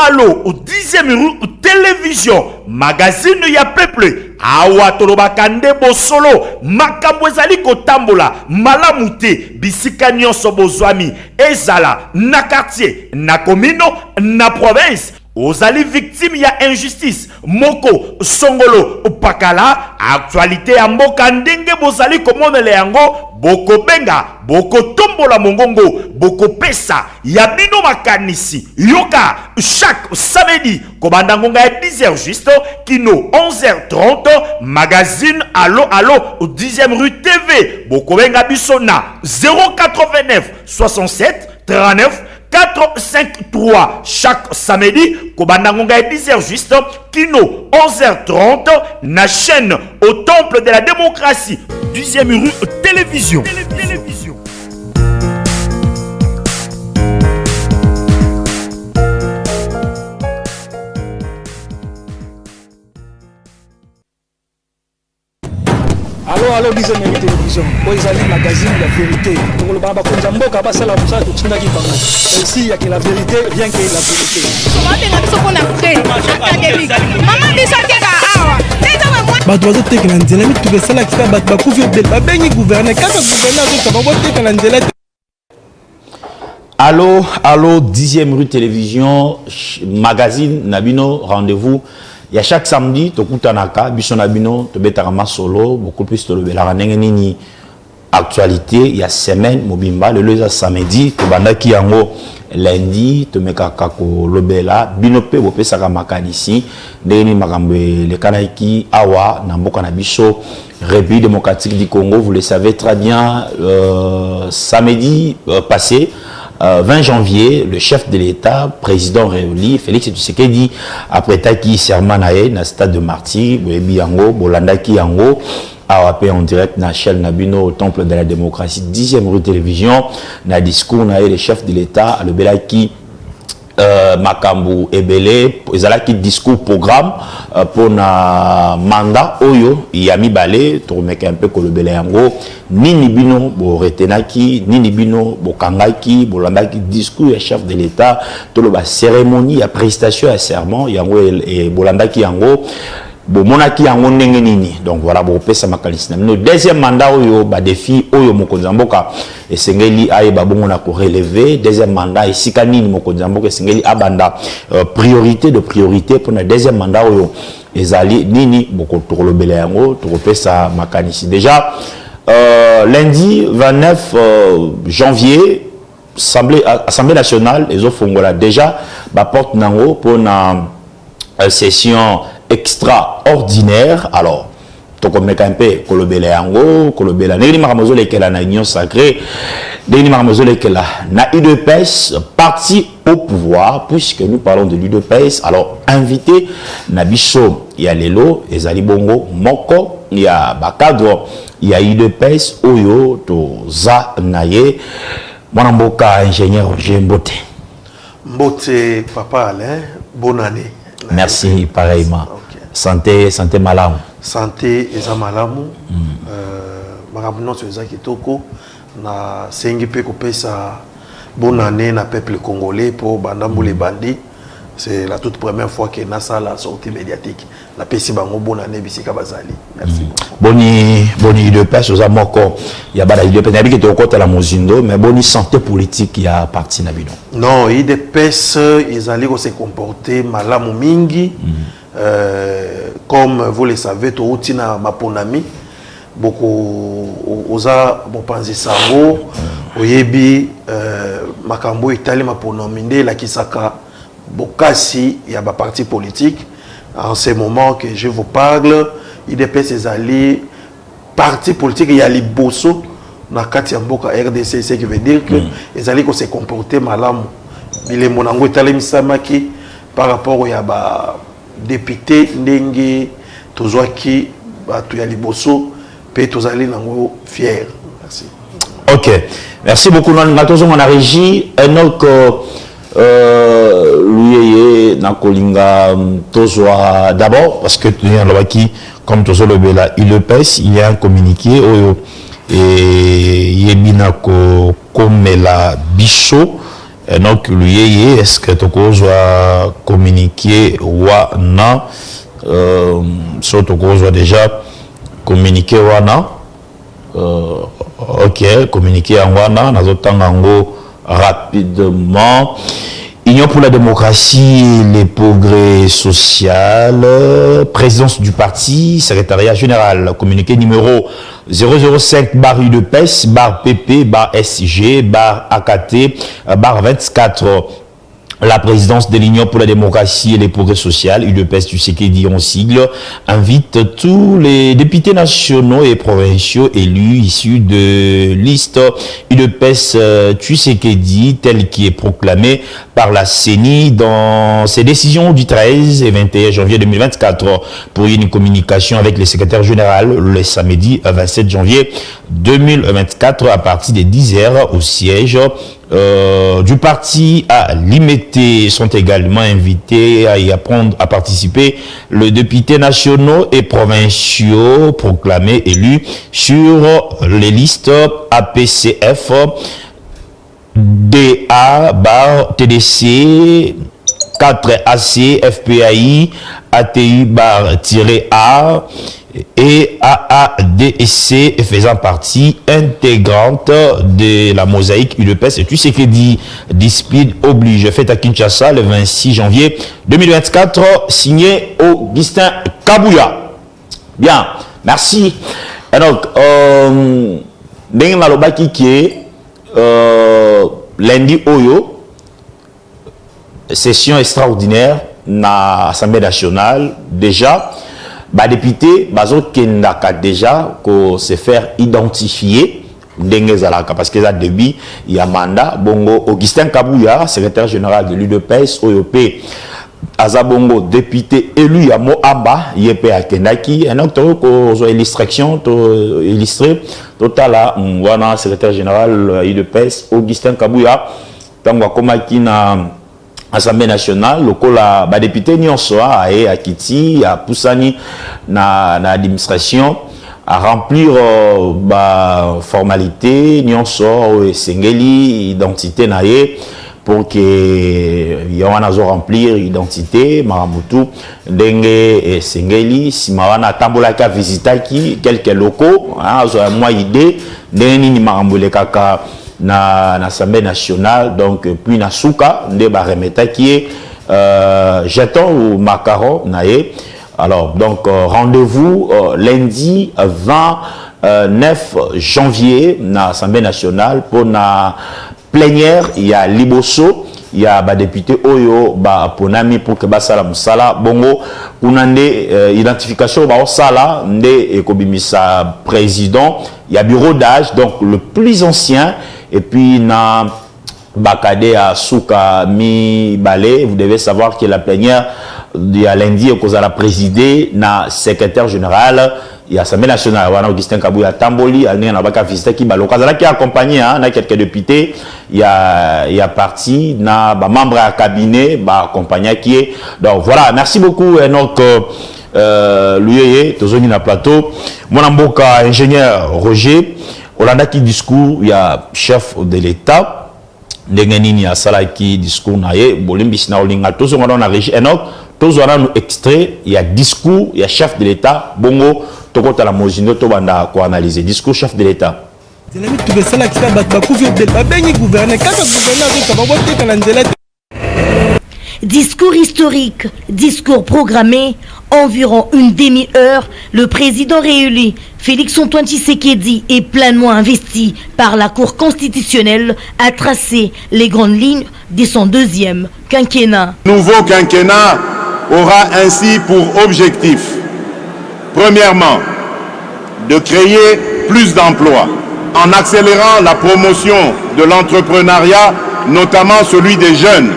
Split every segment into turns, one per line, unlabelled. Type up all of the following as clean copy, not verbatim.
allo au 10e rue télévision magazine ya peuple awa tolobaka nde bosolo makambo ezali kotambola malamu te bisika nyonso bozwami ezala na quartier na commune na province ozali victime ya injustice moko songolo pakala actualité ya mboka ndenge bozali komonela yango boko benga boko tombola mongongo boko pesa ya bino makanisi yoka chaque samedi kobanda ngonga ya 10h juste kino 11h30 magazine allo 10e rue TV boko benga biso na 089 67 39 453 chaque samedi kobanda ngonga ya 10h juste kino 11h30 na chaîne au temple de la démocratie 10e rue télévision.
Allô, disons télévision. Pour les amis, magazine, la vérité. Pour le baba Konzambo, Kabasa, la Moussa, tout ça qui parle. Ici, il y a que la vérité, rien que la vérité.
bato bazoteka na nzela miti tokesalaki kaka bato bakufi ebele babengi gouverne kaka gouverne azoka baboteka na nzela te.
Allô, 10e rue télévision, magazine Nabino, rendez-vous. Il y a chaque samedi, Tokutanaka, Bison Nabino, Tobetarama solo, beaucoup plus de l'Aranenini actualité. Il y a semaine, Mobimba, le lundi samedi, Tobandaki Yango, lundi, Tomekakako, Lobela, Binope, Bope Sakamakanici, Deni Makambe, le Kanaiki, Awa, Namboka Nabiso, République démocratique du Congo, vous le savez très bien, samedi passé. 20 janvier, le chef de l'État, président réélu, Félix Tshisekedi, après Taki Sermanae, na stade de Marty, Boebi Yango, Bolandaki Yango, AWP en direct, na Shell Nabino, au temple de la démocratie, 10e rue télévision, na discours, na le chef de l'État, le Belaki, Makambu Ebele, ezalaki discours programme pour na mandat oyo yami balé to meka un peu ko le belé yango nini bino bo retenaki nini bino bo kangaki bo landaki discours ya chef de l'État to lo ba cérémonie ya prestation à serment yango et bolandaki yango bo monaki yango ndenge nini donc voilà bo pesa makalisi na no deuxième mandat oyo ba défi oyo mokonzamboka esengeli aye babongo na ko relever deuxième mandat esika nini mokonzamboka esengeli abanda priorité de priorité pour na deuxième mandat oyo ezali nini boko tolobela yango to pesa makanisi déjà lundi 29 janvier Assemblée nationale ezofongola déjà ba porte nango pour na session extraordinaire. Alors, to comme un peu kolobela yango kolobela neli makamozole kela na union sacrée neli makamozole kela na UDPS parti au pouvoir puisque nous parlons de l'UDPS. Alors invité na biso ya lelo ezali bongo moko ya bakadre ya UDPS oyo to za naye mwana mboka ingénieur Roger
Mbote papa Alain, bonne année.
Merci pareillement.
Okay.
Santé malamu.
Santé eza malamu. Makambo nyonso eza kitoko na sengi pe kopesa bonne année na peuple congolais pour bandambo les bandits. C'est la toute première fois que Nasa la sortie médiatique. La pesi bango bonne année bisika bazali. Merci.
Boni de paix aux amoko. Il y a bada de paix n'habite au côté la mozindo mais boni santé politique il y a parti na bino.
Non, il de paix ils allaient se comporter malamu mingi. Comme vous le savez, to utina maponami beaucoup oza bopanzi sango oyebi makambo itali maponami nde la kisaka bokasi ya ba parti politique. En ce moment que je vous parle, IDPS ezali parti politique ya liboso na kati ya mboka RDC, ce qui veut dire que ezali ko se comporter malamu bilembo nango itali misamaki par rapport ya ba député ndenge tozwaki batu ya liboso pe tozali nango fier. Merci.
OK. Merci beaucoup. On a régie Enoch lui na kolinga tozwa d'abord parce que comme tozo le bela il pèse il y a un communiqué oyo et yebina ko komela biso donc lui est-ce que tu as communiqué wana so tu as déjà communiqué wana ok communiqué wana nazotanga ngo rapidement. Union pour la démocratie et les progrès social, présidence du parti, secrétariat général, communiqué numéro 005 bar UDPS, bar PP, bar SG, bar AKT, bar 24. La présidence de l'Union pour la démocratie et les progrès sociaux, UDPS du Tshisekedi en sigle, invite tous les députés nationaux et provinciaux élus issus de liste UDPS Tshisekedi, tel qui est proclamé par la CENI dans ses décisions du 13 et 21 janvier 2024 pour une communication avec le secrétaire général le samedi 27 janvier 2024 à partir des 10h au siège du parti à Limité. Sont également invités à y apprendre à participer les députés nationaux et provinciaux proclamés élus sur les listes APCF, DA, bar TDC, 4AC, FPAI, ATU, bar -A, et AADC faisant partie intégrante de la mosaïque UDPS. Et tu sais que dit discipline oblige. Fait à Kinshasa le 26 janvier 2024, signé Augustin Kabouya. Bien, merci. Et donc, lundi Oyo, session extraordinaire na Assemblée nationale déjà. Bah député bazo kendaka déjà ko se faire identifier ndenge zalaka parce que ça début il y a mandat bongo Augustin Kabouya secrétaire général de l'UDPS OYP azabongo député élu ya Moamba yepé akendaki un autre ko zo illustration to illustrer totala wana secrétaire général UDPS Augustin Kabouya tango komaki na Assemblée nationale, lokola ba député nyonso et à Kiti, à Poussani na administration à remplir ba formalité nyonso et sengeli identité naie pour que yawana zo remplir identité maramutu ndenge et sengeli simawana tambola ka visitaki quelques locaux zo moi idée ndeni ni marambule kaka na Assemblée nationale donc puis na souka nde ba remeta qui est jeton ou macaron naé. Alors donc rendez-vous lundi 29 janvier na Assemblée nationale pour na plénière. Il y a Liboso, il y a ba député Oyo ba ponami pour que ba sala musala bongo kunande identification ba sala nde ekobimisa président. Il y a bureau d'âge donc le plus ancien. Et puis, na Bakade à Souka Mi Balé, vous devez savoir que la plénière il y a lundi, cause à la présidée, na secrétaire général, il y a Assemblée nationale, Augustin Kabouya Tamboli, il y a Nabaka Visita qui balo. Kazala qui accompagné, hein, na quelques députés, il y a parti, na ba membre à cabinet, ba accompagné qui est. Donc voilà, merci beaucoup, et donc, lui, Tozoni na plateau, mon amboka ingénieur Roger. Olanda qui discours, il y a chef de l'État, Ndengenini a sala qui discours naie, Bolimbis na olinga, tous on a régi, et donc tous on a nous extrait, il y a discours, il y a chef de l'État, bongo, tokota la mozino, to banda ko analyser discours chef de l'État.
Discours historique, discours programmé, environ une demi-heure, le président réélu Félix-Antoine Tshisekedi est pleinement investi par la Cour constitutionnelle à tracer les grandes lignes de son deuxième quinquennat.
Nouveau quinquennat aura ainsi pour objectif, premièrement, de créer plus d'emplois en accélérant la promotion de l'entrepreneuriat, notamment celui des jeunes,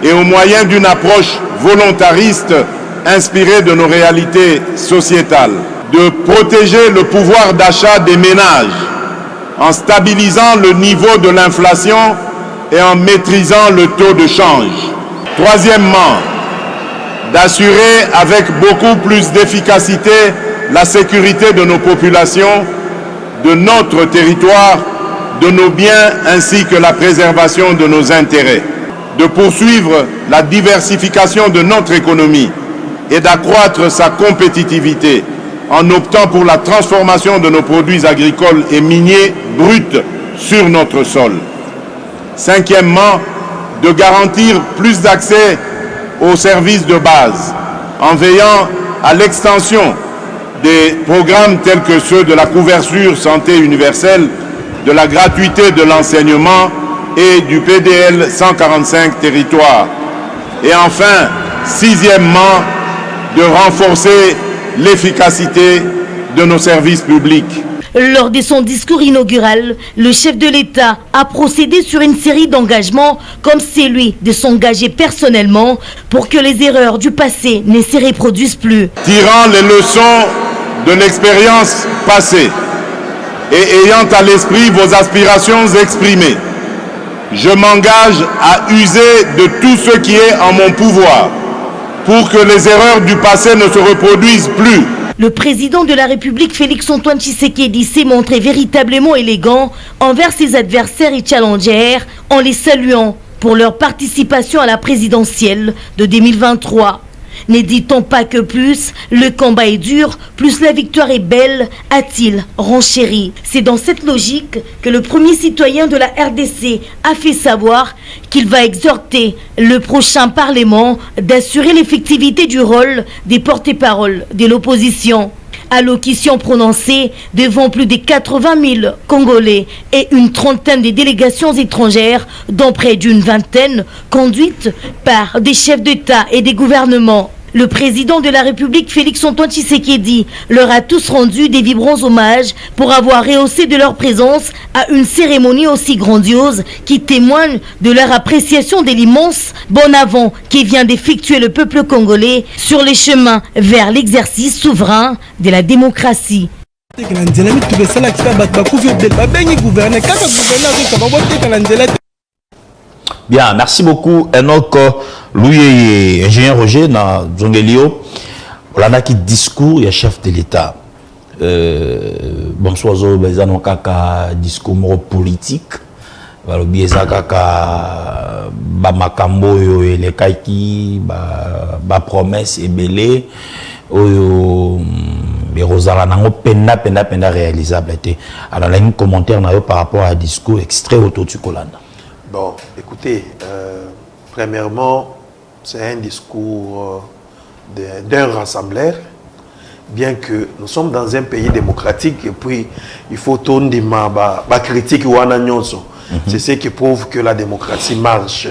et au moyen d'une approche volontariste inspirée de nos réalités sociétales, de protéger le pouvoir d'achat des ménages en stabilisant le niveau de l'inflation et en maîtrisant le taux de change. Troisièmement, d'assurer avec beaucoup plus d'efficacité la sécurité de nos populations, de notre territoire, de nos biens ainsi que la préservation de nos intérêts, de poursuivre la diversification de notre économie et d'accroître sa compétitivité en optant pour la transformation de nos produits agricoles et miniers bruts sur notre sol. Cinquièmement, de garantir plus d'accès aux services de base en veillant à l'extension des programmes tels que ceux de la couverture santé universelle, de la gratuité de l'enseignement et du PDL 145 territoires. Et enfin, sixièmement, de renforcer l'efficacité de nos services publics.
Lors de son discours inaugural, le chef de l'État a procédé sur une série d'engagements comme celui de s'engager personnellement pour que les erreurs du passé ne se reproduisent plus.
Tirant les leçons de l'expérience passée et ayant à l'esprit vos aspirations exprimées, je m'engage à user de tout ce qui est en mon pouvoir pour que les erreurs du passé ne se reproduisent plus.
Le président de la République, Félix-Antoine Tshisekedi, s'est montré véritablement élégant envers ses adversaires et challengers en les saluant pour leur participation à la présidentielle de 2023. Ne dit-on pas que plus le combat est dur, plus la victoire est belle, a-t-il renchéri. C'est dans cette logique que le premier citoyen de la RDC a fait savoir qu'il va exhorter le prochain Parlement d'assurer l'effectivité du rôle des porte-paroles de l'opposition. Allocution prononcée devant plus de 80 000 Congolais et une trentaine de délégations étrangères, dont près d'une vingtaine conduites par des chefs d'État et des gouvernements. Le président de la République, Félix-Antoine Tshisekedi, leur a tous rendu des vibrants hommages pour avoir rehaussé de leur présence à une cérémonie aussi grandiose qui témoigne de leur appréciation de l'immense bon avant qui vient d'effectuer le peuple congolais sur les chemins vers l'exercice souverain de la démocratie.
Bien, merci beaucoup Enoch Louis ingénieur Roger na Zongelio. On a qui discours, il y a chef de l'État. Bonsoir Zobezano kaka discours politique. Balobi eza kaka ba makambo yo ele kaiki ba promesse ebele oyo berozala nango penda réalisable été. Alors là un commentaire na yo par rapport à discours extrait autour du Kolanda.
Bon, écoutez, premièrement, c'est un discours d'un rassembleur, bien que nous sommes dans un pays démocratique et puis il faut tourner ma critique ou nyonso. C'est ce qui prouve que la démocratie marche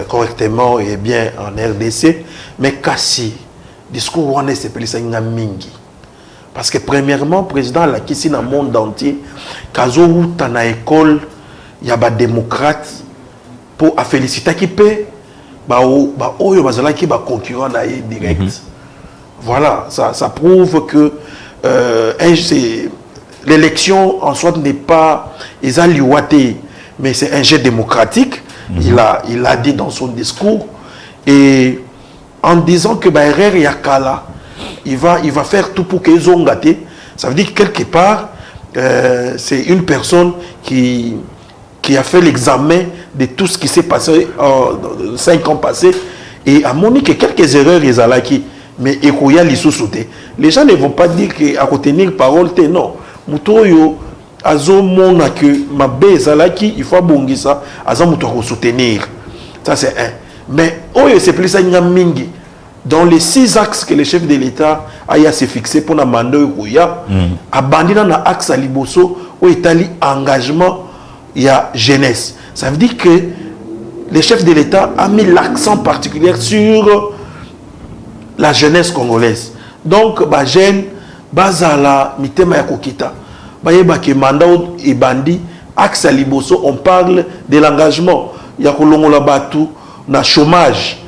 correctement et bien en RDC. Mais kasi, discours wana c'est plus un mingi. Parce que premièrement, président la kisi dans le monde entier, kazo uta na école, il y a des démocrates pour féliciter qui peut oyo bazala qui ba concurrent direct. Voilà, ça prouve que l'élection en soi n'est pas mais c'est un jeu démocratique. Il a dit dans son discours et en disant que erreur yakala il va faire tout pour qu'ils ont gâté. Ça veut dire que quelque part c'est une personne qui a fait l'examen de tout ce qui s'est passé en 5 ans passés et a montré que quelques erreurs ils ont acquis, mais les gens ne vont pas dire qu'à retenir parole, non. Mutoyo azo mona que ma bezalaki il faut bongisa azo muto soutenir. Ça c'est un. Mais oyo c'est plus ça mingi. Dans les 6 axes que le chef de l'État a se fixé pour la mandat Oya, abandonné dans l'axe à Liboso où est allé engagement il y a jeunesse. Ça veut dire que le chef de l'État a mis l'accent particulier sur la jeunesse congolaise. Donc, jeune, bazala, mitema ya kokita. Bayeba ke mandat et bandi, axe à Liboso, on parle de l'engagement. Il y a kolongola batu, na chômage.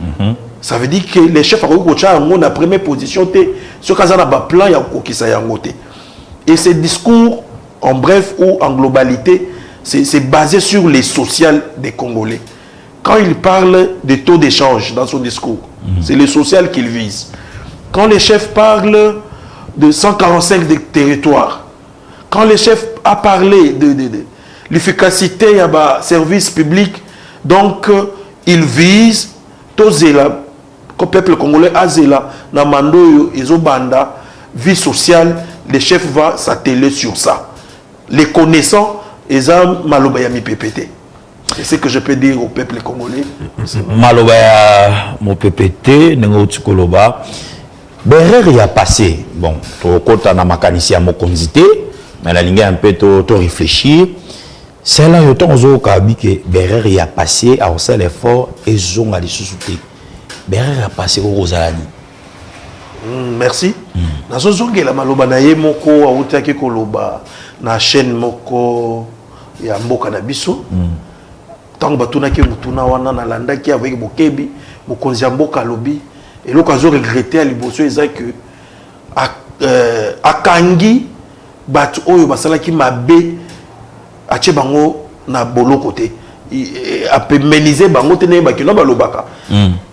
Ça veut dire que les chefs à Kokocha ont la première position, ce cas na ba plan ya kokisa ya ngote. Et ces discours, en bref ou en globalité, c'est basé sur les social des Congolais. Quand il parle de taux d'échange dans son discours, c'est le social qu'il vise. Quand les chefs parlent de 145 territoires, quand les chefs a parlé l'efficacité il y a service public donc il vise tozela le peuple congolais azela na mando ils ont banda vie sociale le chef va s'atteler sur ça les connaissants ils ont maloba ya mi PPT. C'est ce que je peux dire au peuple congolais.
Maloba ya mo PPT nengo tukoloba Berrer y a passé bon to kota na makanisi ya mokonzi te mais la ligne un peu to réfléchir c'est là autant ozo kabi que Berrer y a passé à faire l'effort et zonga li susute Berrer a passé au Rosalani.
Merci. Nazo zongela maloba na ye moko awutaki koloba na chaîne moko ya mboka na biso. Tant batuna ki mutuna wana na landaki avec bokebi mokonzi ya mboka lobi et l'occasion regretter à liboso eza que akangi batu oyo basala ki mabe ache bango na bolo côté a pénaliser bango tene ba kilo balobaka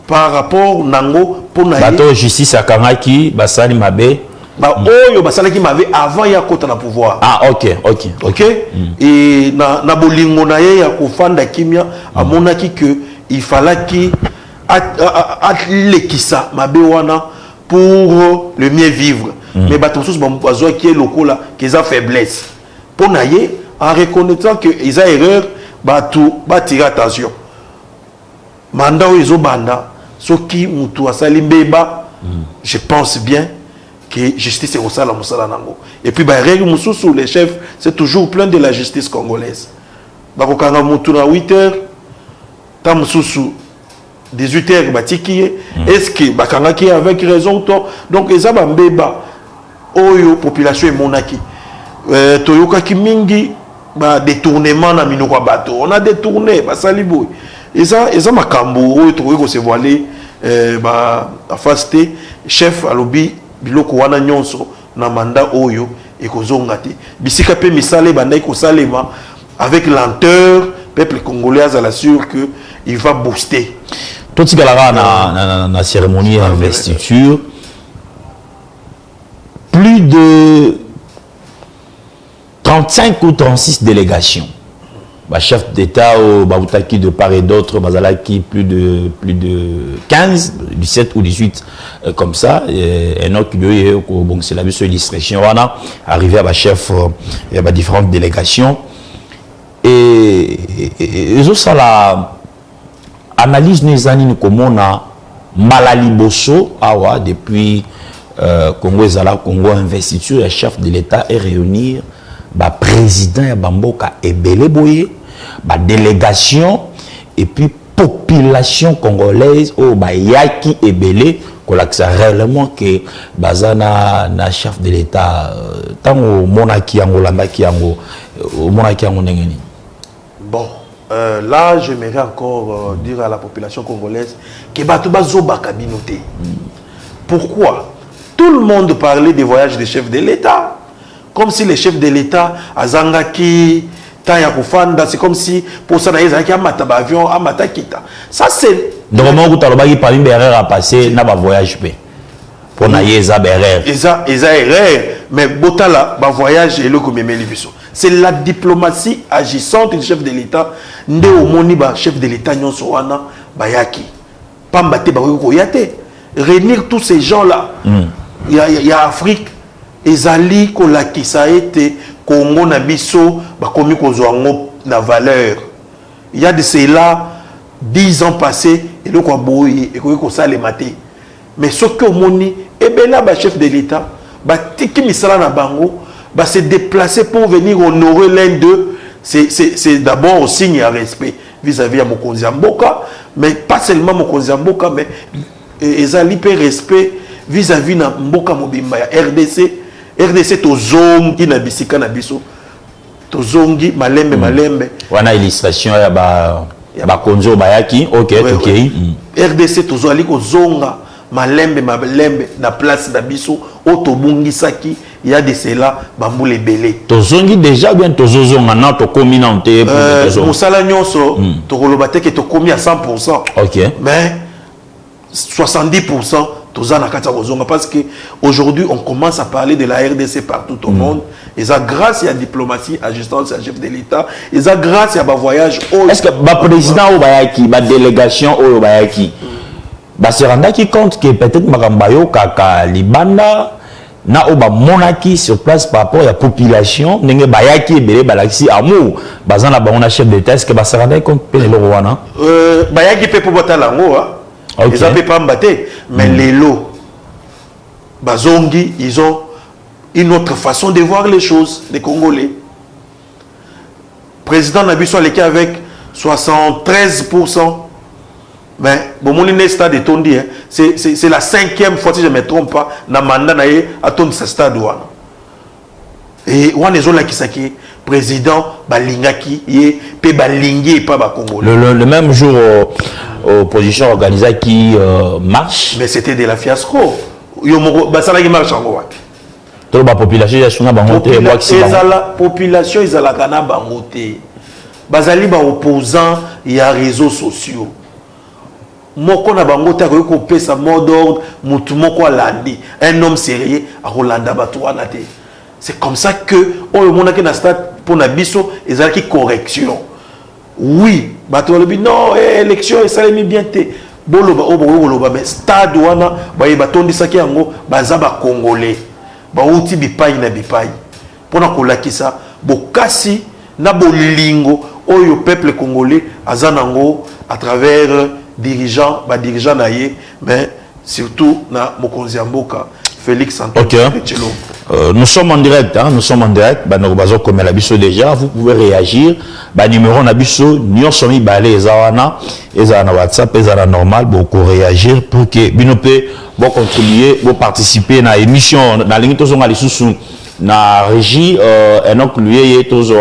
par rapport nango pour na
bato justice akangaki basali mabe
ba oyo basala ki mabe avant ya kota na pouvoir.
Ah OK.
Et na bolingo na ye ya kofanda kimia amonaki que il fallait ki atlekisa mabe wana pour le mieux vivre. Mais batonsus bazo qui est lokola qu'ils a faiblesse. Pour na ye en reconnaissant que ils a erreur batou tirer attention. Manda o izo banda soki mutu asali mbeba je pense bien que justice est au sala musala nango. Et puis ba règle mususu les chefs c'est toujours plein de la justice congolaise. Bako kanga mutu na 8h ta mususu 18h batiki est-ce que bakanga ki avec raison to donc ezaba mbeba oyo population emonaki toyoka ki mingi ba détournement na minoko bato on a détourné ba saliboy eza makambo oyo to ko se voiler ba afasté chef alobi biloko wana nyonso na manda oyo ekozonga te bisika pe misale banda ko salema avec lenteur peuple congolais à la sûr que il va booster.
Tout ce qu'il y a la cérémonie d'investiture, plus de 35 ou 36 délégations. Bah, chef d'État au Baoutaki de part et d'autre, Bazalaki plus de 15, 17 ou 18 comme ça. Et un autre bon, c'est la illustration, on a arrivé à chef, il y a différentes délégations. Et ça la analyse les années comme on a malali bosso awa depuis Congo ezala Congo investiture le chef de l'État et réunir ba président ya bamboka ebele boye ba délégation et puis population congolaise au ba yaki ebele kolakisa réellement que bazana na chef de l'État tango monaki yango landaki yango monaki yango ndengeni.
Bon là, j'aimerais encore dire à la population congolaise que Batouba Zoba Kabinoté. Pourquoi? Tout le monde parlait des voyages des chefs de l'État. Comme si les chefs de l'État, Azangaki, Tayakufanda, c'est comme si pour ça, ils avaient un avion, un matakita. Ça, c'est.
Donc, comment tu as dit parmi Berrer à passer, n'a pas voyage pour Naïeza Berrer.
Eza erreur, mais Botala, ba voyage et le commémé l'Ibiso. C'est la diplomatie agissante du chef de l'État. Nde omoni ba chef de l'État nyonso wana bayaki. Pambate ba koyate. Réunir tous ces gens-là. Il y a Afrique. Ezali kolaki ça a été Congo na biso ba komi kozwango na valeur. Il y a de cela 10 ans passés et le quoi boye et ko ça les maté. Mais ce que omoni et ben là ba chef de l'État ba tiki misala na bango bah, se déplacer pour venir honorer l'un d'eux, c'est d'abord un signe à respect vis-à-vis de Mokonzi Mboka, mais pas seulement Mokonzi Mboka, mais ils ont l'hyper respect vis-à-vis de Mboka Mobimba, RDC tozongi na bisika na biso, tozongi malembe malembe.
Wana illustration ya ba konzo bayaki, ok.
RDC tozali ko zonga malembe na place na biso otobungi saki. Il y a de cela, bamboule belé.
Tozongi déjà bien tozozonga na to komi na onte pour
musala nyonso to kolobate ke to komi à 100%.
OK.
Mais 70% parce qu'aujourd'hui, on commence à parler de la RDC partout au monde. Et ça, grâce à la diplomatie, à l'assistance à chef de l'État, et ça, grâce à ma voyage.
Est-ce que le président ou la délégation ou se rend compte que peut-être Makambayo, Kaka, Libanda, na oba monaki sur place par rapport à la population, n'engé bayaki belé balaxi amour, bazan la baona chef d'État, est-ce que se rend compte que le roi
bayaki pe pour batalango, ils ont pas mbatté, mais les lots, bazongi, ils ont une autre façon de voir les choses, les Congolais. Président Nabiso est avec 73%. Mais bon, mon stade est tondi, c'est la 5e fois, si je ne me trompe pas, dans le mandat à ton stade. Et on est là qui s'est président Balingaki, et pe Balingé, pas Congolais.
Le même jour, opposition organisée qui marche.
Mais c'était de la fiasco. Ça qui marche en Goa.
La population,
population, ils ont la cana bangoté. Bazali ba opposant, il y a réseaux sociaux. Moko na bango ta ko pesa mot d'ordre mutu moko alandi un homme sérieux a Rolanda batouana te. C'est comme ça que on mona ke na stade pour na biso ezalaki correction. Oui, bato lobi non élection esalemi bien te. Boloba oboloba mais stade wana ba batondisaki yango baza ba congolais. Ba uti bipai na bipai. Pona kolakisa bokasi na bolingo oyo peuple congolais azanango à travers dirigeant naïe, mais surtout na Mokonzi Mboka Félix Antoine Tshisekedi.
Nous sommes en direct, nous sommes en direct. Comme la biso déjà, vous pouvez réagir. Numéro na biso, nous sommes balé zawana, ezana WhatsApp, ezana normal, beaucoup réagir pour que binope bon contribuer, bon participer na émission, na ligne tozo ngali susu na régie, et donc lui tozo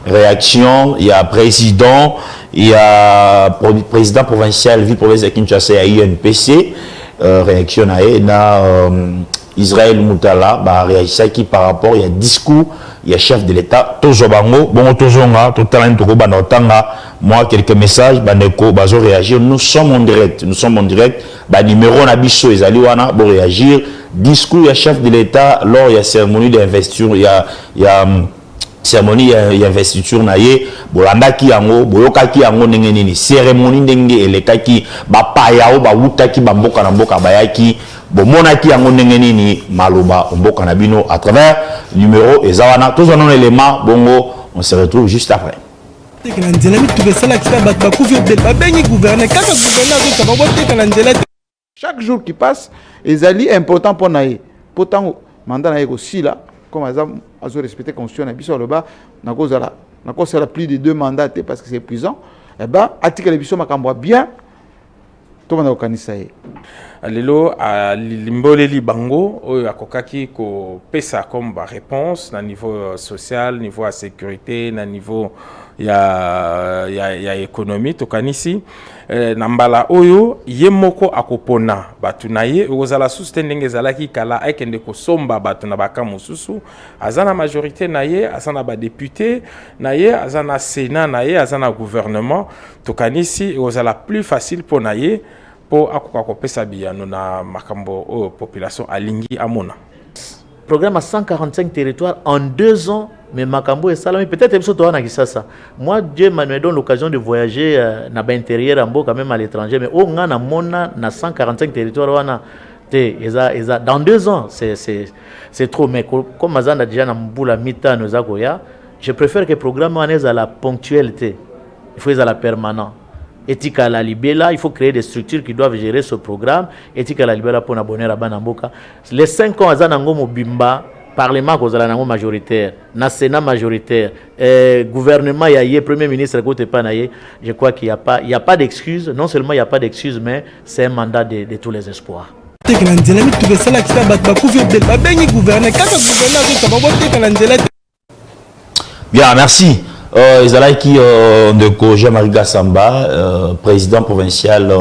réaction, il y a président. Il y a président provincial, ville-province de Kinshasa, il y a UNPC, réaction à Israël Moutala, réaction qui par rapport, il y a discours, il y a chef de l'État, Tozobango, bon, Tozonga, Totalan Toko Banotanga, moi, quelques messages, Baneko, Bazo réagir, nous sommes en direct, numéro Nabiso et Zaliwana, bon réagir, discours, il y a chef de l'État, lors il y a cérémonie d'investiture, il y a cérémonie d'investiture naie bolanda ki yango boyoka ki yango ndenge nini cérémonie ndenge elekaki bapaya o bawutaki bamboka na mboka bayaki bomona ki yango ndenge nini maloba mboka na bino à travers numéro ezawana tous un élément bongo on se retrouve juste après.
Chaque jour qui passe ezali important pour naie pourtant mandat naie aussi là comme exemple à respecter la constitution na biso le bas na cause plus de 2 mandats parce que c'est épuisant et ben article biso makambo bien to bana okanisa ye
lelo a limboleli bango oyo akokaki ko pesa comme réponse na niveau social niveau à sécurité na niveau ya économie tokanisi na mbala oyo ye moko akopona batu na ye ozala suste ndenge zalaki kala ekende kosomba batu na baka mosusu azana majorité na ye azana ba député na ye azana sénat na ye azana gouvernement tokanisi ozala plus facile pour na ye pour akoka kopesa biyano na makambo o population alingi amona
programme à 145 territoires en 2 ans. Mais Makambo et Salami, peut-être ça. Moi, Dieu m'a donné l'occasion de voyager dans l'intérieur, quand même à l'étranger. Mais on a 145 territoires. Dans 2 ans, c'est trop. Mais comme Mazan a déjà dans Mita, je préfère que le programme soit à la ponctualité. Il faut être à la permanente. Éthique à la Libéla, il faut créer des structures qui doivent gérer ce programme. Éthique à la Libéla pour abonner à Banamboka. Les 5 ans, Azanango Mobimba. Parlement majoritaire, na Sénat majoritaire, gouvernement premier ministre je crois qu'il n'y a pas d'excuse. Non seulement il n'y a pas d'excuse, mais c'est un mandat de tous les espoirs.
Bien, merci. Izalaki de Jean-Marie Gassamba, président provincial.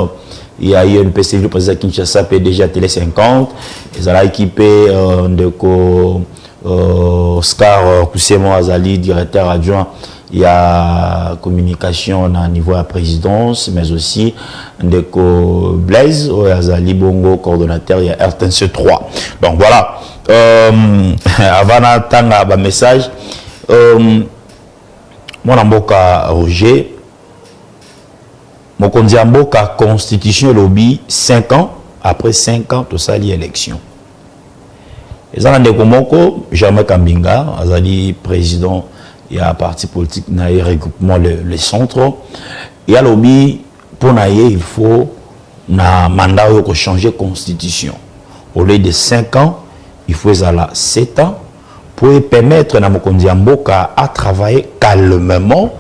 Il y a eu une PCV, le président Kinshasa, PDG Télé 50. Ils ont équipé de Oscar Koussemo Azali, directeur adjoint il y a communication au niveau de la présidence, mais aussi Ndeko Blaise, Azali Bongo, coordonnateur, il y a RTNC 3. Donc voilà, avant d'attendre un message, mon amboka Roger, mon kondiamboka constitution lobby 5 ans, après 5 ans, tout ça, l'élection. Et ça, Ndeko Moko, Germain Kambinga, Azali président, il y a un parti politique, il y a un regroupement, le centre. Il y a lobby, pour naïe, il faut un mandat pour changer la constitution. Au lieu de 5 ans, il faut 7 ans pour permettre à Mokondi Amboka à travailler calmement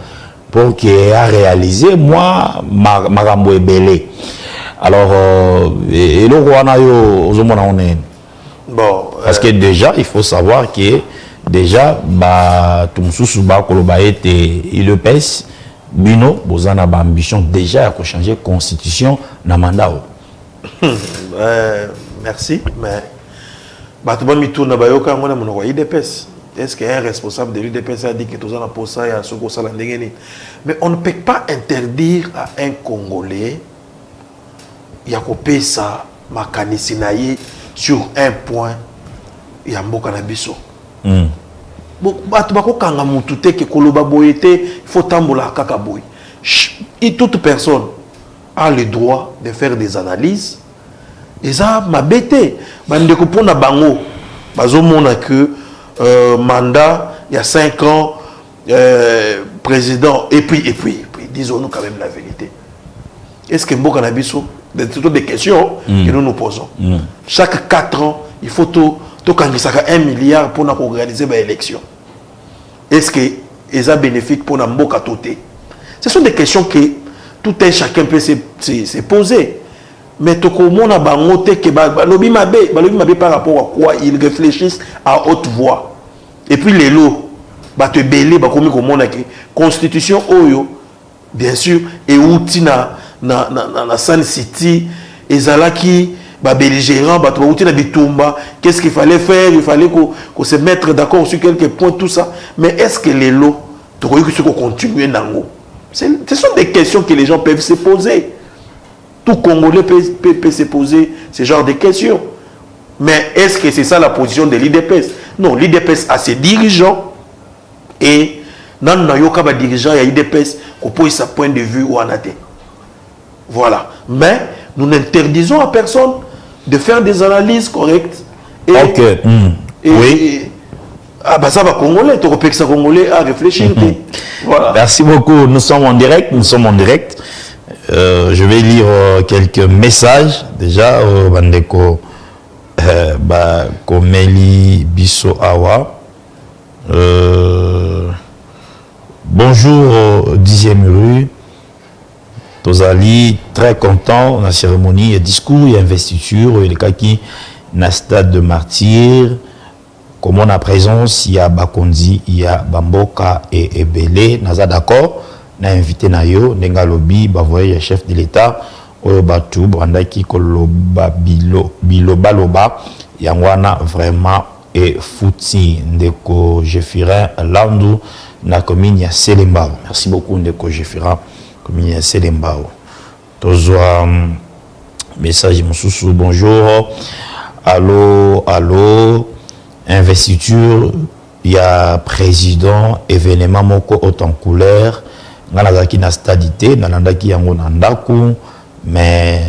pour qu'il ait à réaliser, moi, Marambo est belé. Alors, et le roi Nayo, bon, parce que déjà, il faut savoir que déjà, Tumsusuba Koloba était le PES, Bino, Bozana a ambition déjà à changer la constitution dans mandat.
Merci, mais est-ce qu'un responsable de l'UDPS a dit que tout ça n'a pas ça et à ce que ça l'a négé? Mais on ne peut pas interdire à un Congolais il y a coupé ça, Makanisinaï sur un point, il y a un beau cannabiso. Et toute personne a le droit de faire des analyses. Et ça m'a bêté. Que mandat, il y a 5 ans, président, et puis, disons-nous quand même la vérité. Est-ce que Mboka Nabiso, c'est toutes des questions que nous nous posons. Chaque 4 ans, il faut tout quand il y a 1 milliard pour organiser l'élection. Est-ce que c'est bénéfique pour Mboka Toté? Ce sont des questions que tout un chacun peut se poser. Mais tout le monde a bangoté que lobby mabé par rapport à quoi ils réfléchissent à haute voix. Et puis les lots, te belé comme comment la constitution oyo bien sûr et outil na Sun City et zalaki belligérant outil na bitumba, qu'est-ce qu'il fallait faire? Il fallait qu'on se mette d'accord sur quelques points, tout ça. Mais est-ce que les lots tu crois que ce qu'on continue nango? Ce sont des questions que les gens peuvent se poser. Tout Congolais peut se poser ce genre de questions. Mais est-ce que c'est ça la position de l'IDPS? Non, l'IDPS a ses dirigeants et dans le dirigeant, il y a l'IDPS qui pose sa point de vue ou en athée. Voilà. Mais nous n'interdisons à personne de faire des analyses correctes. Et, oui. Ça va Congolais, tu repères que ça Congolais à réfléchir. Voilà.
Merci beaucoup. Nous sommes en direct. Je vais lire quelques messages. Déjà, Bandeko Komeli Bisso Awa. Bonjour, 10e rue. Tozali, très content. La cérémonie, il y a discours, il y a investiture. Il y a cas qui na stade de martyr. Comme on a présence, il y a Bakondi, il y a Bamboka et Ebele. Naza d'accord. Na invité na yo nenga lobby bavoye chef de l'état oyo batu brandaki koloba biloba loba yangwana vraiment et fouti ndeko Jefira Landu na commune ya Selembao. Merci beaucoup ndeko Jefira commune ya Selembao. Tozwa message mususu. Bonjour, allô investiture ya président événement moko autant couleur ngalazaki na stadité nalandaki yango na ndaku mais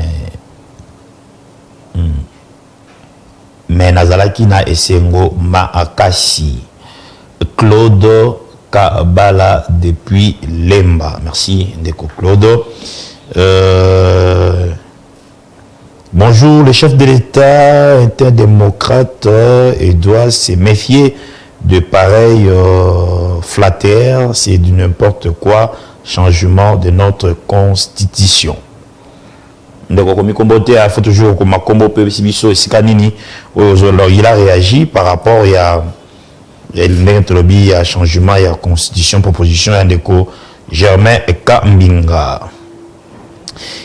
nazalaki na esengo maakasi. Claude Kabala depuis Lemba. Merci ndeko Claude. Bonjour, le chef de l'État est un démocrate et doit se méfier de pareils flatteurs. C'est du n'importe quoi changement de notre constitution. Donc, comme il faut toujours comme il a réagi par rapport à il a changement, il y a constitution, proposition, il y a Germain Kambinga.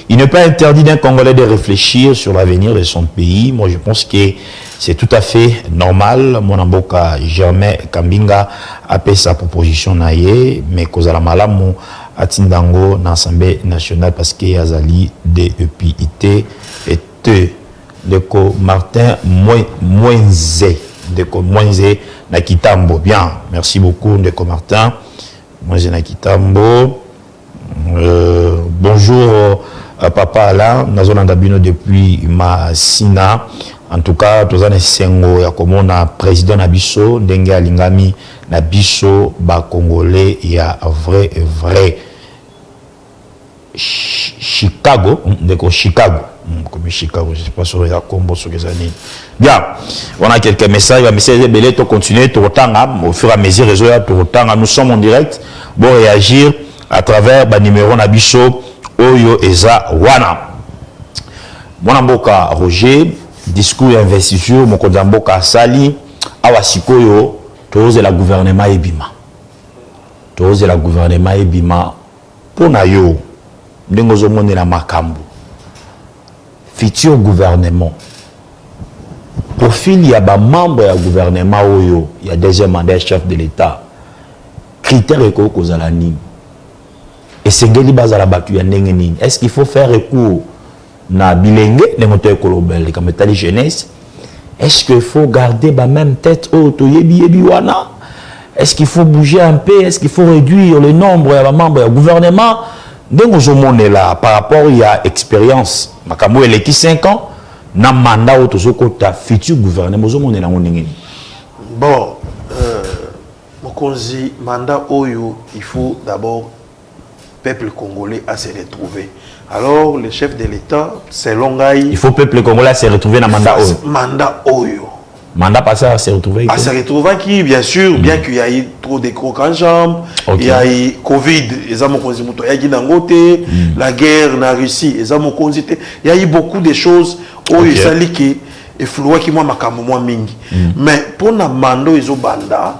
Il n'est pas interdit d'un Congolais de réfléchir sur l'avenir de son pays. Moi, je pense que c'est tout à fait normal. Mon amboka Germain Kambinga a fait sa proposition naïe, mais kozala malamu atindango na l'Assemblée nationale parce qu'il y a Zali DEPIT et Deko Martin Moinze. Deko Moinze na Kitambo. Bien, merci beaucoup Deko Martin Moinze na Kitambo. Bonjour Papa Alain, Nazolanda Bino depuis Massina. En tout cas, tous les sengo ya komona président Nabiso, Ndenge Alingami Nabiso, ba Congolais ya vrai Chicago, d'accord Chicago. Comme Chicago, je ne sais pas sur la combo sur les années. Bien, on a quelques messages. Les messages de Belé, tu continues, tu retends, au fur et à mesure, tu retends. Nous sommes en direct. Bon, réagir à travers le numéro Nabiso, Oyo Eza Wana. Mon amboka Roger, discours et investiture, mon kodamboka Sali, Awasikoyo, tous la gouvernement Ebima. Tous la gouvernement Ebima, pour Nayo, Nengozo Mone la Makambo. Futur gouvernement. Profil, il y a des membres du gouvernement, il y a deuxième mandat chef de l'État. Critères et causalani. Et c'est ce qui est-ce qu'il faut faire recours na bilingue, les moteurs colobel, comme état de jeunesse? Est-ce qu'il faut garder la même tête haute? Est-ce qu'il faut bouger un peu? Est-ce qu'il faut réduire le nombre de membres du gouvernement? Donc, je là, par rapport à l'expérience, Makambo est qui 5 ans, na mandat au futur gouvernement,
bon, Mokonzi, mandat Oyo, il faut d'abord peuple congolais à se retrouver. Alors, le chef de l'État, c'est Longaï.
Il faut peuple congolais à se retrouver dans mandat Oyo.
Mandat Oyo.
Mandat passé à se retrouver.
À se retrouver qui, bien sûr, bien qu'il y a eu trop de crocs en jambes, il y a eu Covid, la guerre en Russie, il y a eu beaucoup de choses où il s'agit qui est flou qui moi makambo mingi. Mais pour na mando izo banda,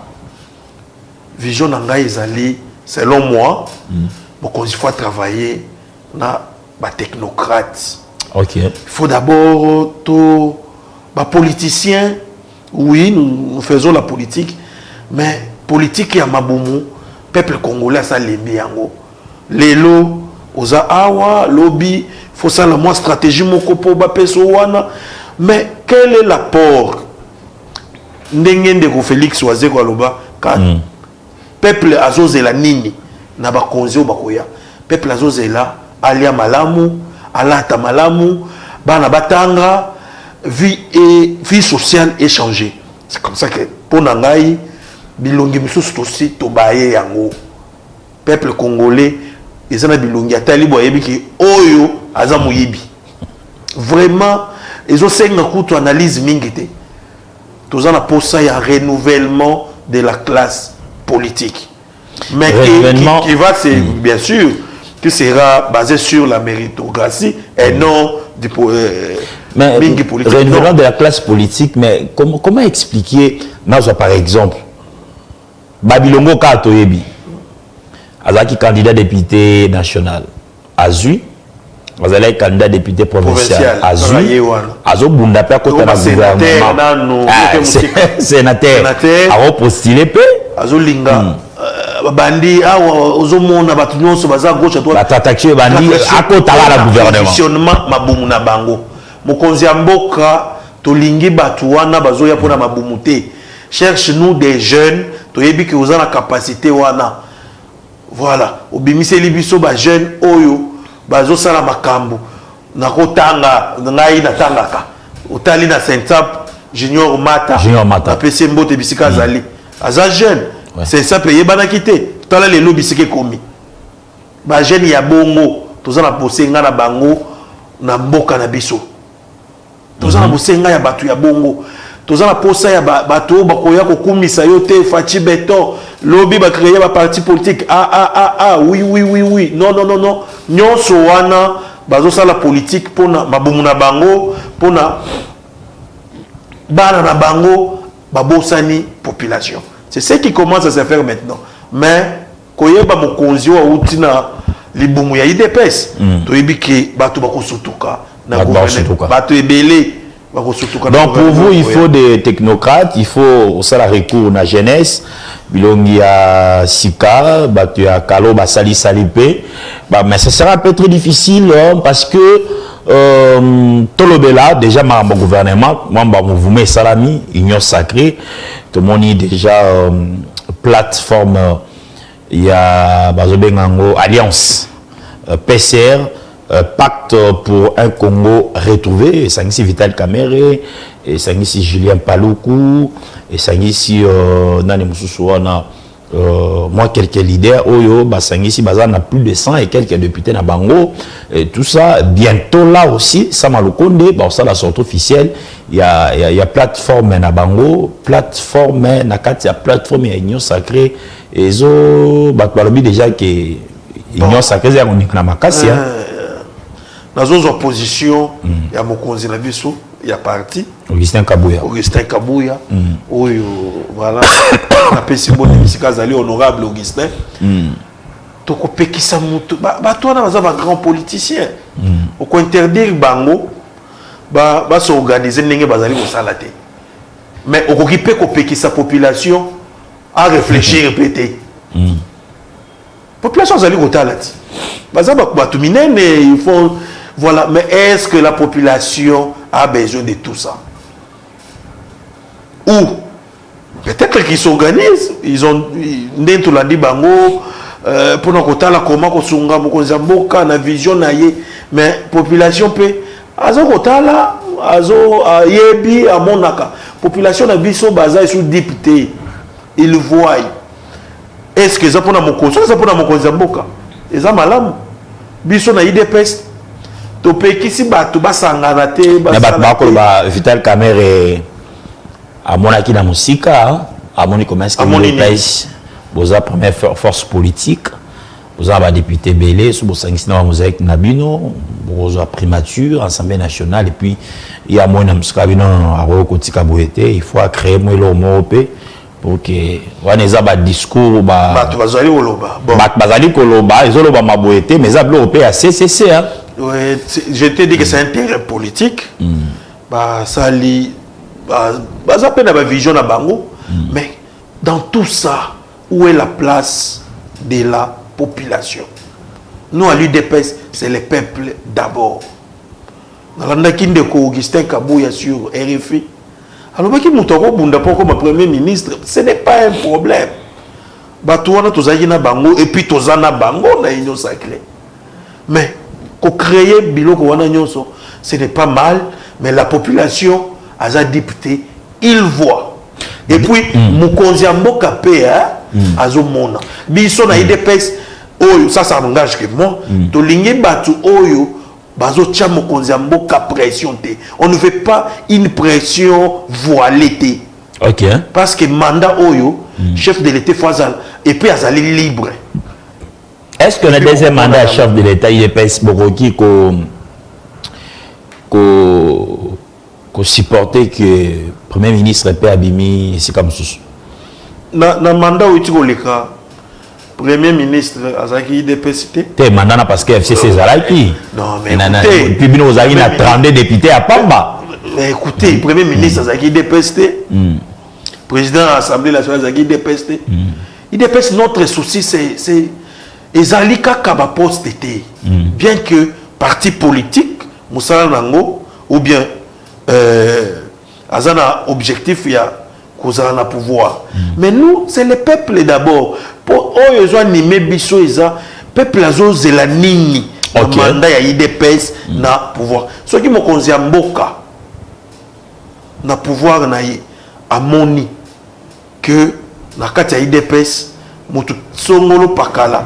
vision nanga izali, selon moi, il faut travailler na ba technocrate. Il faut d'abord tout ba politicien. Oui, nous faisons la politique, mais politique ya maboumou, peuple congolais ça l'aimer yango. Lelo, oza awa, lobby, faut ça la moi stratégie moko po ba peso wana. Mais quel est l'apport ndenge ndeko Félix Wazeko aloba ka peuple azozela nini na ba konzeo bakoya. Peuple azozela alia malamu, alata malamu, bana batanga vie sociale est changée. C'est comme ça que pour Nangaï, bilongi misusu aussi tobaye yango. Peuple congolais, ils ont bilongi atali boyebi ki oyo azamu yibi. Vraiment, ils ont 5 coups analyse mingite. Tous en a pour ça il y a un renouvellement de la classe politique. Mais qui va c'est bien sûr qui sera basé sur la méritocratie et non du
mais renouvellement de la classe politique, mais comment expliquer, par exemple, Babilongo Katoyebi, Azaki candidat député national, Azui, Azali candidat député provincial, Azui, Azo Bundape à côté de la gouvernement, sénateur, a postulé peu, Azo Linga. Bandi ozomona batu nyonso baza gauche à droite batatakie bandi akotala la gouvernement mabumu na bango mokonzi ya mboka tolingi batu wana bazoya pona mabumu te cherche nous des jeunes toyebi ki oza na capacité wana voilà obimiseli biso ba jeune oyo bazo sala makambo na kotanga ngai natangaka otali na Saint-Tap Junior Mata na PC Mbote bisika zali aza jeune. Ouais. C'est ça payé banakité. Tout à l'heure les lobbies c'est que commis. Ba jeune ya bongo, tous en a posé nga na bango na mboka na biso. Tous en a posé nga ya batu ya bongo. Tous en a posé ya batu ba koya ko kumisa yote fachi beton. Lobby ba créer ba parti politique. Oui. Non. Nyonso wana bazo sa la politique pona mabumu na bango, pona bana na bango babosani population. C'est ce qui commence à se faire maintenant. Mais, koyeba mokonzi wa utina
libumu ya IDPS to yebiki bato bakosutuka na
Bato
gouvernement
bakosutuka.
bato ebele bakosutuka na
Donc pour vous, il
gouvernement.
faut des technocrates, il faut ça la recours na jeunesse, bilongi ya sika, bato ya kalo basali salipe, mais ça sera un peu très difficile parce que Tolobela déjà ma gouvernement, moi mouvement salami, union sacrée, tout le monde déjà plateforme il y a bazobengango alliance PCR. Pacte pour un Congo retrouvé, et ça ici Vital Kamere, et ça ici Julien Paloukou, et ça ici Nani Moussouana, moi quelques leaders, Oyo, ça ici Bazan a plus de 100 et quelques députés na Bango, et tout ça, bientôt là aussi, ça m'a le condé, bon ça la sortie officielle, il y a plateforme na Bango, plateforme na Kat, il y a plateforme et union sacrée, et zo, balobi déjà que union sacrée, c'est un makasi, hein.
Dans une opposition, il y a Mokonzi na biso, il y a parti
Augustin Kabouya.
Oyo, voilà. On appelle Simon Misikazali, honorable Augustin. Toko pekisa mutu. Toi, on a un grand politicien. On peut interdire Bango, s'organiser, n'engue bazali au salate. Mais on peut pekisa population à réfléchir, répéter. Population zali au talati. Il faut. Voilà, mais est-ce que la population a besoin de tout ça? Ou peut-être qu'ils s'organisent, ils ont tout l'a dit bango pour nous la comment qu'on s'unga mokonza mboka na vision na ye, mais population peut azo kotala azo yebi a monaka population na biso baza sous député ils voient est-ce que ça pour na mokonza ça pour na mokonza mboka eza malamu biso na IDPS to pekisi bato basangana te
ba Vital Kamere a monaki na musika a moni comment est-ce que le pays boza première force politique boza ba député belé sous bosangisi na mosaïque nabino boza primature assemblée nationale et puis il y a mona musika bino a kotika boete il faut créer moi le mope pour que waneza ba discours
bato bazali koloba
bato bazali koloba ezoloba maboete mais za blo pe a CCC hein.
Ouais, je te dis que c'est un terrain politique. Ça lit, ça peine à ma vision à Bango. Mais dans tout ça, où est la place de la population? Nous à l'UDPS, c'est le peuple d'abord. Dans la Nakinde Augustin Kabouya sur RFI. Alors qui moutoko bunda comme premier ministre, ce n'est pas un problème. Batouana tozagina Bango et puis tozana Bango na union sacrée. Mais créer biloko wana nyonso, ce n'est pas mal, mais la population a sa député, il voit. Et puis Mokonzi Mboka pe azo mona. Biso na IDPS oyo ça m'engage que moi. To lingi batu oyo bazo tia Mokonzi Mboka pression te. On ne veut pas une pression voilée te.
OK.
Parce que mandat oyo chef de l'État Fazal et puis azali libre.
Est-ce que le deuxième mandat chef de l'État il est pas Boroki qu'on supporter que le Premier ministre peut abîmer c'est comme ça.
Na mandat où tu le Premier ministre Azaki IDPST.
T'es mandat parce que FCC Zalaki.
Non mais écoutez.
Puis nous avons 32 députés à Pamba.
Mais écoutez, Premier ministre Azaki IDPST. Président de l'Assemblée nationale Azaki IDPST. IDPS notre souci c'est Ezalika kaba poste été. Bien que parti politique Moussa Nango ou bien Azana objectif il y a Kozana pouvoir. Mais nous c'est le peuple d'abord. Pour eux ils ont animé biso eza peuple azo zelanini. Le mandat ya IDPS na pouvoir. Ceux qui Mokonzi Mboka na pouvoir na ye amoni que na kati ya IDPS mutu songolo pakala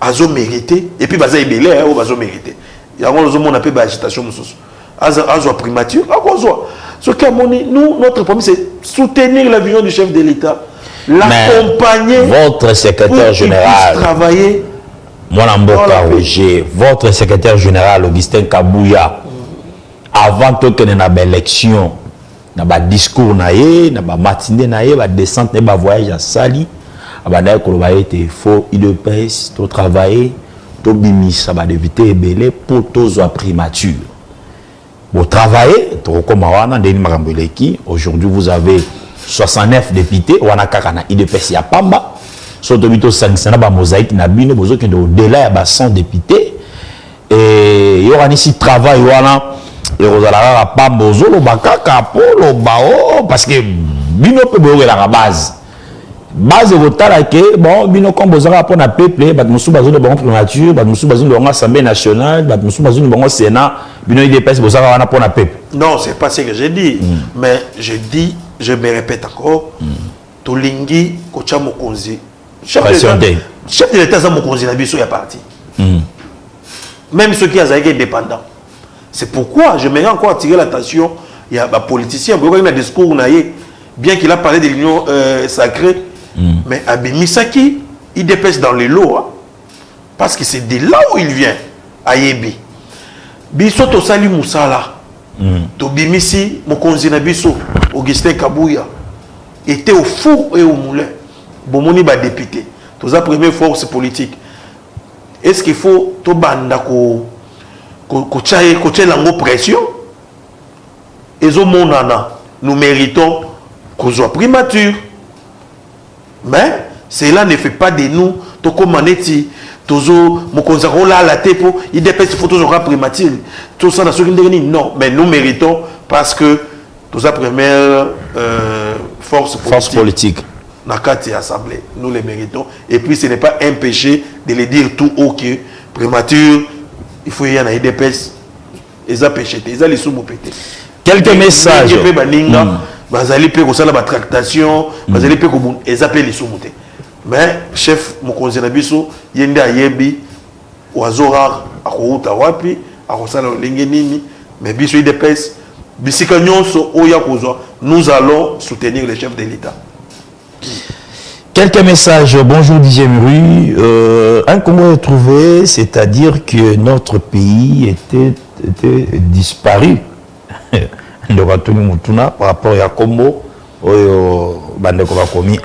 azo mérité et puis baza ebele hein bazo mérité yango ozo mona pe ba agitation mususu azo primature akozwa ce qui amoni nous notre problème c'est soutenir la vision du chef de l'État l'accompagner
votre secrétaire général
travailler
Mwana Mboka Roger votre secrétaire général Augustin Kabouya avant que na ba élection na ba discours na ye na ba matinée na ye ba descente na ba voyage à Sali abandai koloba ete faut IDPS to travailler tobimisa ba député ebele pour tozwa primature. Vous travaillez, aujourd'hui vous avez 69 députés, wana kaka na IDPS ya pamba. So tobito sanctionner ba mosaïque na bino bozo kende au-delà ya 100 députés. Et il y aura ici travail wana et vous allez à pamba zolo bakaka polo bao parce que bino peut boire la base. Base de votre que bon bino comme vous allez pour na peuple bat musu bazo de bon primature bat musu bazo de l'Assemblée nationale bat musu bazo de bon Sénat bino IDPS vous allez wana pour na peuple.
Non, c'est pas ce que j'ai dit, mais je dis, je me répète encore, Tolingi kocha mokonzi. Chef de l'État za mokonzi na biso ya parti. Même ceux qui ont été indépendants. C'est pourquoi je m'aimerais encore attirer l'attention, il y a un politicien, il a un discours, bien qu'il a parlé de l'union sacrée, mais Abimisaki, il dépêche dans les lots, hein, parce que c'est de là où il vient, à Yebi. Biso to sali Moussala, to bimisi, mokonzi na biso, Augustin Kabouya, était au four et au moulin. Bomoni ba député, to sa première force politique. Est-ce qu'il faut to banda ko lango pression? Ezo monana, nous méritons qu'on soit primature. Mais cela ne fait pas de nous to komaneti tozo mokonzaro la la tepo, il dépêche il faut toujours primature. Tout ça dans ce non, mais nous méritons parce que tout sa première force politique. Nakati Assemblée, nous les méritons. Et puis ce n'est pas un péché de les dire tout haut que prémature, il faut y en avoir des péchés. Ils ont péché, ils ont les sous pété.
Quelques messages.
Bazali pe kosala ba tractation, bazali pe ko ils appellent les sous monter. Mais chef mokonzi na biso yende ayebi wazora akouta wapi, akosala lenge nini, mais biso des péchés. Bisika nyonso oya kozwa, nous allons soutenir le chef de l'État.
Quelques messages. Bonjour Didier Muru. Un Congo retrouvé, c'est-à-dire que notre pays était disparu. Par rapport à Congo,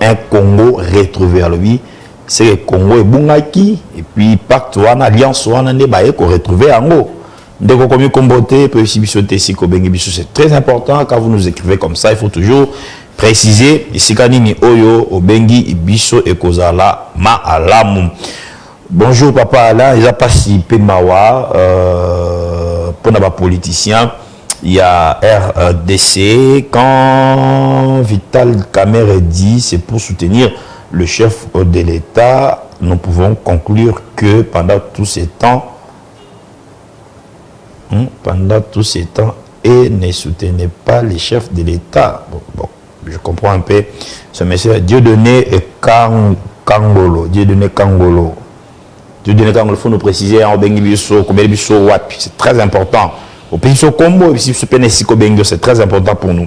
un Congo retrouvé à lui. C'est le Congo et Bungaki. Et puis, pacte ou alliance ou retrouvé en haut. C'est très important quand vous nous écrivez comme ça. Il faut toujours préciser ici kanini oyo obengi ibiso ekozala ma alamu. Bonjour papa Alain, il a participé mawa pour les politiciens. Il y a RDC quand Vital Kamerhe dit c'est pour soutenir le chef de l'État. Nous pouvons conclure que pendant tous ces temps et ne soutenait pas les chefs de l'État. Bon. Je comprends un peu ce message. Dieu donné Kangolo. Dieu donné Kangolo. Dieu donné Kangolo. Il faut nous préciser. C'est très important. Au pays de Combo, c'est très important pour nous.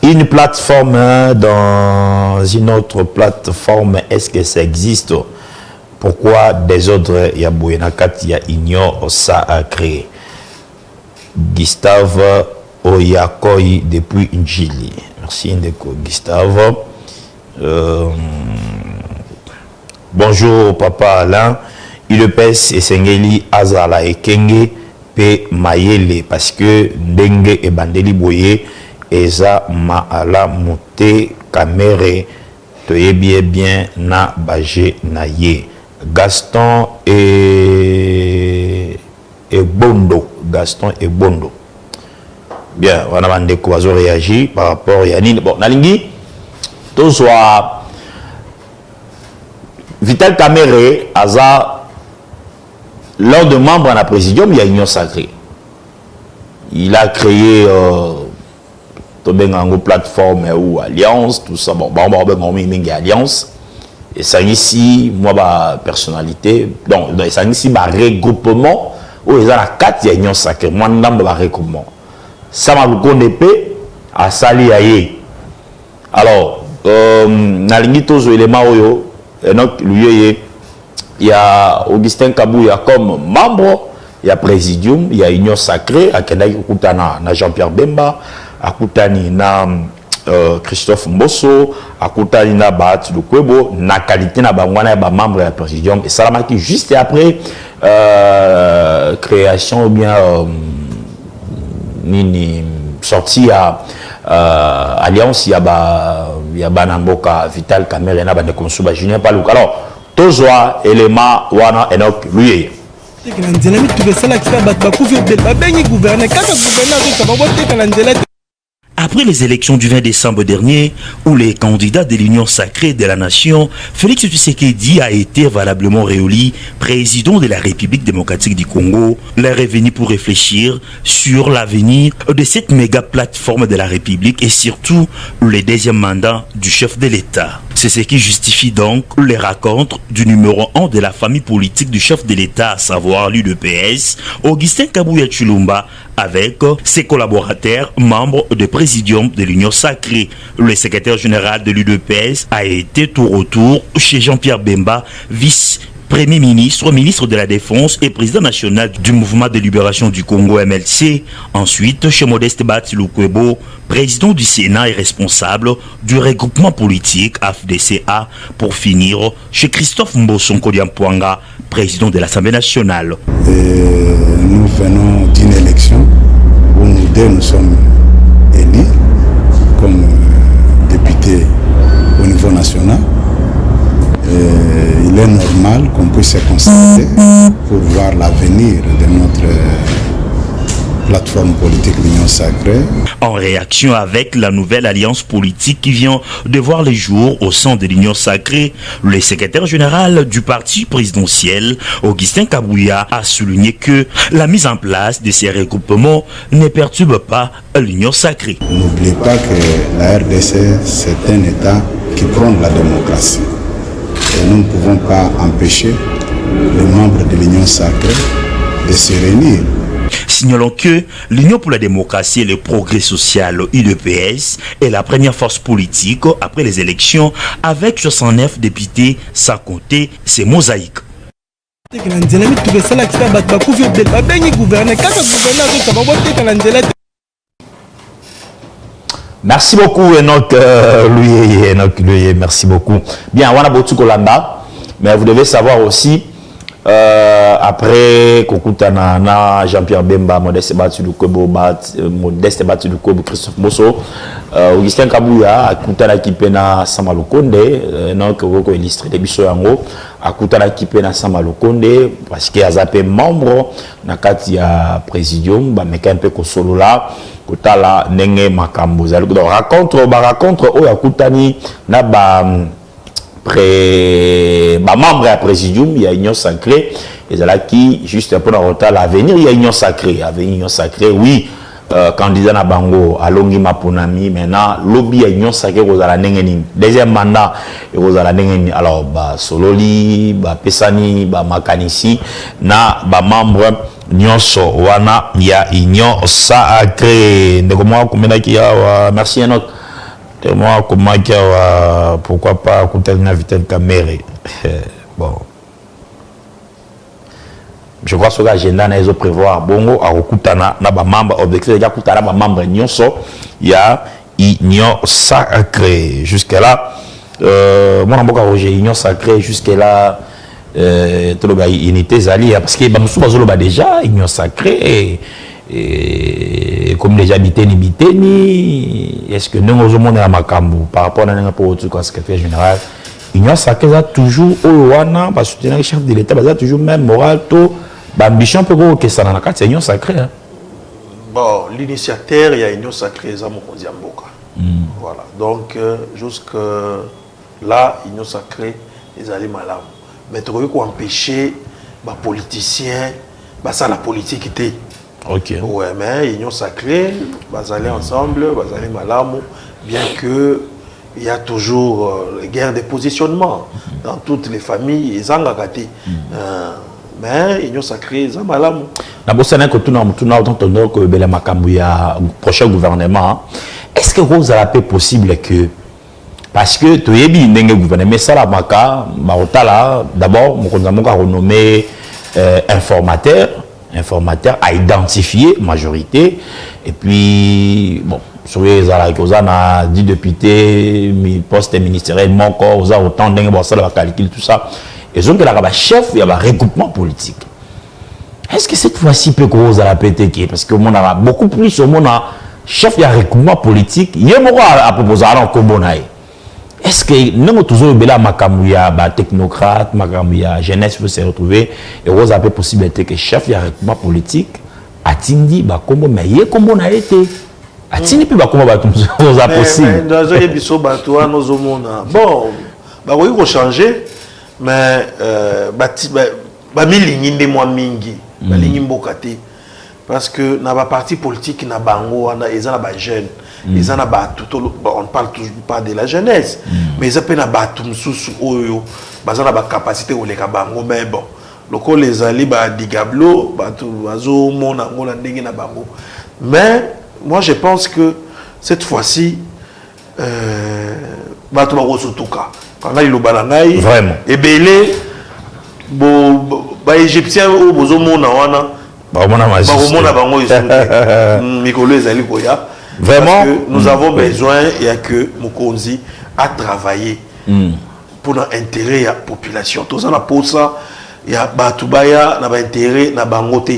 Une plateforme dans une autre plateforme, est-ce que ça existe? Pourquoi des autres Yaboyenakati ignorent ça à créer? Gustave Oyakoi depuis Njili. Merci Ndeko Gustave. Bonjour papa Alain. Il pèse et Sengeli Azala et Kenge P Mayele parce que Ndenge et Bandeli Boye Eza Maala Moute Kamere Toye bien na Baje Naye. Gaston et Bondo. Gaston et Bondo. Bien, on a des quoi réagi par rapport à Yanine. Bon, Nalingi, tout soit Vital Kamerhe, Aza, lors de membre à la présidium, il y a Union Sacrée. Il a créé une plateforme ou alliance, tout ça. Bon, on a alliance. Et ça ici, moi, ma personnalité, donc, ça ici, ma regroupement. Oh, ils ont la 4, il y a Union Sacrée. Moi, je n'ai pas de recommandation. Ça m'a beaucoup d'épée à Sali Aye. Alors, dans les éléments, il y a Augustin Kabouya comme membre, il y a Présidium, il y a Union Sacrée, à Kenai Koutana, na Jean-Pierre Bemba, à Koutani, na Christophe Mbosso akutani na Bahati Lukwebo na qualité na bangwana ba membre ya présidium et salamaki juste après création ou bien nini sorti à alliance ya Banamboka Vital Kamerhe na bande konsuba Julien Paluka. Alors tozwa élément wana Enoch lui
Après les élections du 20 décembre dernier, où les candidats de l'Union sacrée de la nation, Félix Tshisekedi a été valablement réélu président de la République démocratique du Congo. L'heure est venue pour réfléchir sur l'avenir de cette méga plateforme de la République et surtout le deuxième mandat du chef de l'État. C'est ce qui justifie donc les rencontres du numéro 1 de la famille politique du chef de l'État, à savoir l'UDPS, Augustin Kabuya Tshilomba, avec ses collaborateurs, membres du présidium de l'Union sacrée. Le secrétaire général de l'UDPS a été tour au tour chez Jean-Pierre Bemba, vice-premier ministre, ministre de la Défense et président national du Mouvement de libération du Congo MLC. Ensuite, chez Modeste Bahati Lukwebo, président du Sénat et responsable du regroupement politique AFDCA. Pour finir, chez Christophe Mbosso Nkodiampwanga, président de l'Assemblée nationale.
Nous venons d'une élection où nous deux nous sommes élus comme députés au niveau national. Il est normal qu'on puisse se concerter pour voir l'avenir de notre plateforme politique l'Union sacrée.
En réaction avec la nouvelle alliance politique qui vient de voir les jours au sein de l'Union sacrée, le secrétaire général du parti présidentiel, Augustin Kabuya, a souligné que la mise en place de ces regroupements ne perturbe pas l'Union sacrée.
N'oubliez pas que la RDC, c'est un État qui prône la démocratie. Et nous ne pouvons pas empêcher les membres de l'Union sacrée de se réunir.
Signalons que l'Union pour la démocratie et le progrès social, UDPS, est la première force politique après les élections avec 69 députés, sans compter ses mosaïques.
Merci beaucoup Enoch lui, merci beaucoup. Bien, on a beaucoup Kolanda, mais vous devez savoir aussi après Kokutana na Jean-Pierre Bemba, Modeste Bahati Lukwebo, Christophe Mbosso, Augustin Kabuya akutana kipena Sama Lukonde, donc ko illustré des biso yango akutana kipena Sama Lukonde parce que azape membre na kati ya présidium ba meka un peu ko solo là kotala nenge makambo zali ko raconte o yakutani na ba membre à présidium, il y a Union sacrée, et là qui, juste pour notre l'avenir, il y a Union sacrée, oui, candidat na bango, alongi maponami, maintenant, lobby à Union sacrée, vous allez n'engeni, deuxième mandat, vous allez n'engeni, alors, Sololi, Pesani, Makanisi, na, membre, Nyonso, wana, il y a Union sacrée, de comment, merci à notre. Moi, comment pourquoi pas écouter une Vital Kamerhe. Bon. Je crois que l'agenda n'a pas prévoir bongo à Okutana na ba membre objectif déjà Okutana ba membre nyonso il y a union sacrée jusque là moi na boka Roger union sacrée jusque là tout le unité zali parce que ba musu bazolo ba déjà union sacrée et comme déjà biteni est-ce que nous avons monde à Makambu par rapport à n'importe quoi comme secrétaire général union sacrée a toujours au wana parce que le chef de l'État a toujours même moral to ambition peut que ça dans la carte union sacrée hein?
Bon l'initiateur il y a union sacrée za Mokonzi Mboka voilà donc jusque là union sacrée les allés malamu mais tu veux qu'on empêcher les politiciens ça la politique était.
Ok.
Ouais, mais union sacrée, ils allaient ensemble, ils allaient malamu, bien que il y a toujours les guerres de positionnement dans toutes les familles, ils ont gâté. Mais union sacrée, ils ont malamu.
D'abord, c'est que tout le monde que Bela Makambu ya prochain gouvernement. Est-ce que vous avez possible que parce que tu es bien dans le gouvernement, ça la maka, d'abord, mon renommé informateur à identifier majorité et puis bon soyez à 10 députés, poste ministériel, mon corps, vous avez autant de calcul, tout ça. Et donc, il y a un chef, il y a un regroupement politique. Est-ce que cette fois-ci, peut cause à la PTK? Parce que on a beaucoup plus, on a chef, il y a un regroupement politique, il y a un proposé à l'encombonnaï. Est-ce que nous avons toujours eu un technocrate, un jeunesse peut se retrouver, et vous avez possibilité que chef, il y a un regroupement politique, a Tindi, mais il y a comment on a été. Atini puis comment va tout ça possible.
Dans un épisode bateau nous avons bon bah oui on changer mais bah mili de moi mingi bah ligne mbokati parce que na ba parti politique na bango na ils en ba jeune ils en ba tout on parle toujours pas de la jeunesse mais ils appellent na ba tout mususu oyo bazana ba capacité au leka bango mais bon loko les ali ba digablo ba tout azo mona ngona ndenge na bango mais moi, je pense que cette fois-ci, vraiment, et belé, Égyptien ou Bozomona, vraiment, nous avons besoin, il y a que Mokonzi a travaillé pour l'intérêt de la population. Tout ça, pour ça, il y a Batubaya, il y a intérêt, il y a Bangote.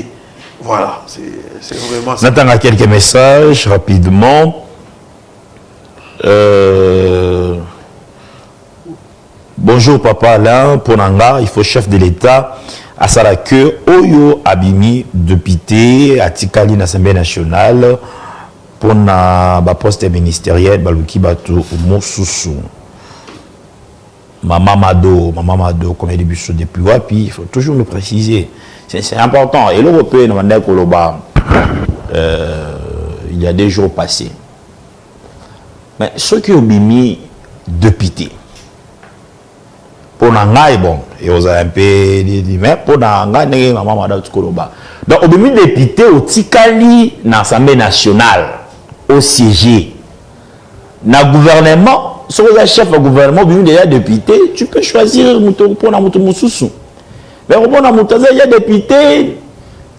Voilà, c'est vraiment ça.
J'attends quelques messages rapidement. Bonjour papa Alain, pour Nanga, il faut chef de l'État à Sarake, Oyo Abimi, député, à Tikali, l'Assemblée nationale, pour na poste ministériel, Baluki Batou, Moussoussou. Maman Mado, comme il début depuis puis il faut toujours le préciser. C'est important. Et l'Européen, il y a des jours passés. Mais ceux qui ont mis député, pour Nangaï, bon, et on a un peu dit, mais pour Nangaï, maman Mada Tukoloba. Donc, on a mis député au Tikali, dans l'Assemblée nationale, au siégé. Dans le gouvernement, si vous êtes chef de gouvernement, vous êtes déjà député, tu peux choisir pour Namoutoumoussoussou. Mais au bon il y a des députés,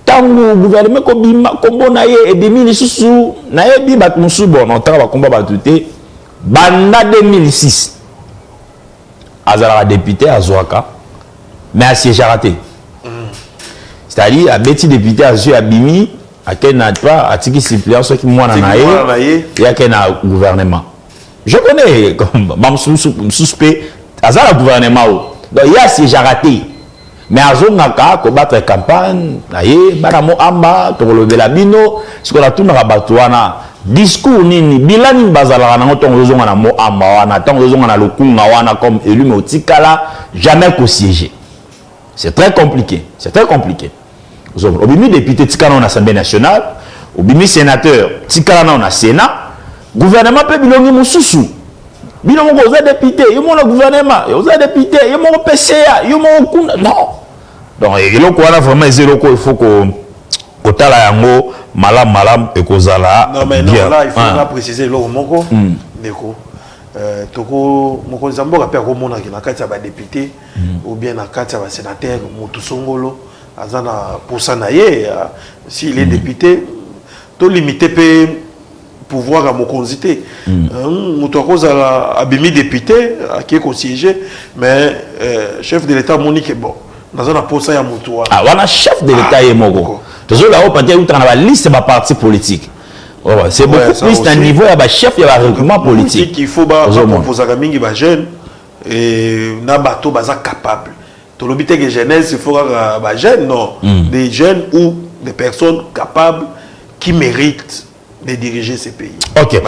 tant que le gouvernement comme on a et des ministres sous, n'a eu bat moussou bon, on travaille combat batouté, banda 2006. Azara député à Zouaka, mais à siège raté. C'est-à-dire, à petit député à Zouaka Bimi, à quel n'a pas, à Tiki suppléant, ceux qui m'ont naïe, il y a quel gouvernement. Je connais comme suspect, Azara gouvernement. Donc il y a siège raté. Mais à Zonaka, pour battre la campagne, Banamo Amba, Toro Belabino, ce qu'on a tout dans la batouana, discours nini, bilan bazala, on a ton na mo Amba, on a ton na le Kungawana comme élu, mais au Tikala, jamais qu'au siéger. C'est très compliqué. C'est très compliqué. Au bimi député Tikala en Assemblée nationale, au bimi sénateur Tikala en Sénat, gouvernement peut bilongi moussoussou. Vous êtes député, vous êtes le gouvernement, vous êtes député, vous êtes le PCA, vous êtes non. Donc, il faut qu'on malam et qu'on là.
Non, mais non, là, il faut préciser le moko. Toko moko zambo rappelle comment on a kati ba député ou bien na kati ba sénateur Motusongolo azana pour ça naie s'il est député to limité peut pouvoir à mon consité. Moutouakoz a abimi député qui est conseiller, mais chef de l'État Monique est bon. Dans un apport ça y a Moutoua.
Ah, on a chef de l'État et Mogo. Toujours là-haut, parce qu'il y a la liste de ma parti politique. C'est beaucoup plus d'un niveau, il y a chef, il y a un regroupement politique.
Il faut proposer à Mingi jeune et na bateau baza capable. Tout le but que jeunesse, il faut un jeune, non. Des jeunes ou des personnes capables qui méritent de diriger ces pays.
Ok.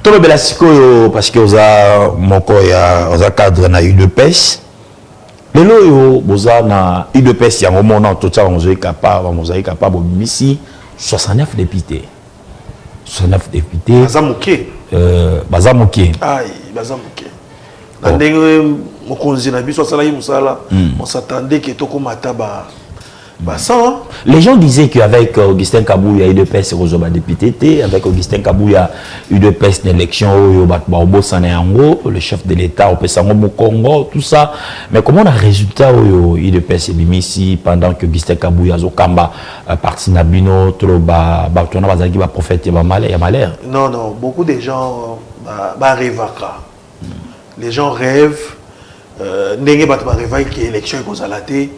Tout le belasiko parce que vous avez mon cadre na UDPS. Le lo boza na UDPS ya moment tout ça on est capable ici 69 députés. 69 députés. Bazamuké.
Aïe, Bazamuké. Na ndenge mokonzi na biso sala yi musala, on s'attendait que toko mataba Bah ça.
Les gens disaient qu'avec Augustin Kabouya, UDPS Rozoba député, avec Augustin Kabouya, UDPS l'élection, le chef de l'État, au Congo, tout ça. Mais comment le résultat UDPS ici pendant que Augustin Kabouya, Zokamba, parti Nabino, Troba, Bartona, Bazaki, va prophète, il y a malheur.
Non, non, beaucoup de gens rêvent. Les gens rêvent, n'ayez pas rêver que l'élection est consalatée.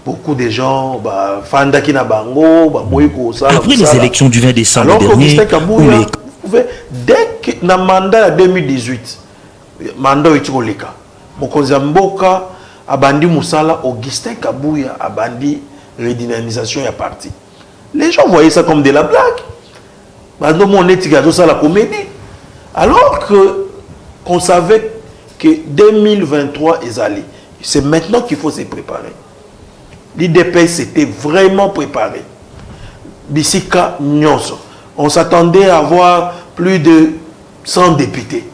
Beaucoup de gens, Fandaki na bango,
après les élections du 20 décembre
alors
dernier,
dès que na mandat 2018, mandat Ichikoleka, Mokonzi Mboka abandi Moussala, Augustin Kabouya abandi redynamisation ya parti. Les gens voyaient ça comme de la blague. Maintenant, mon étiquette, ça la comédie. Alors que qu'on savait que 2023 est allé, c'est maintenant qu'il faut se préparer. L'IDPS s'était vraiment préparé. Bissika Nyonso. On s'attendait à avoir plus de 100 députés.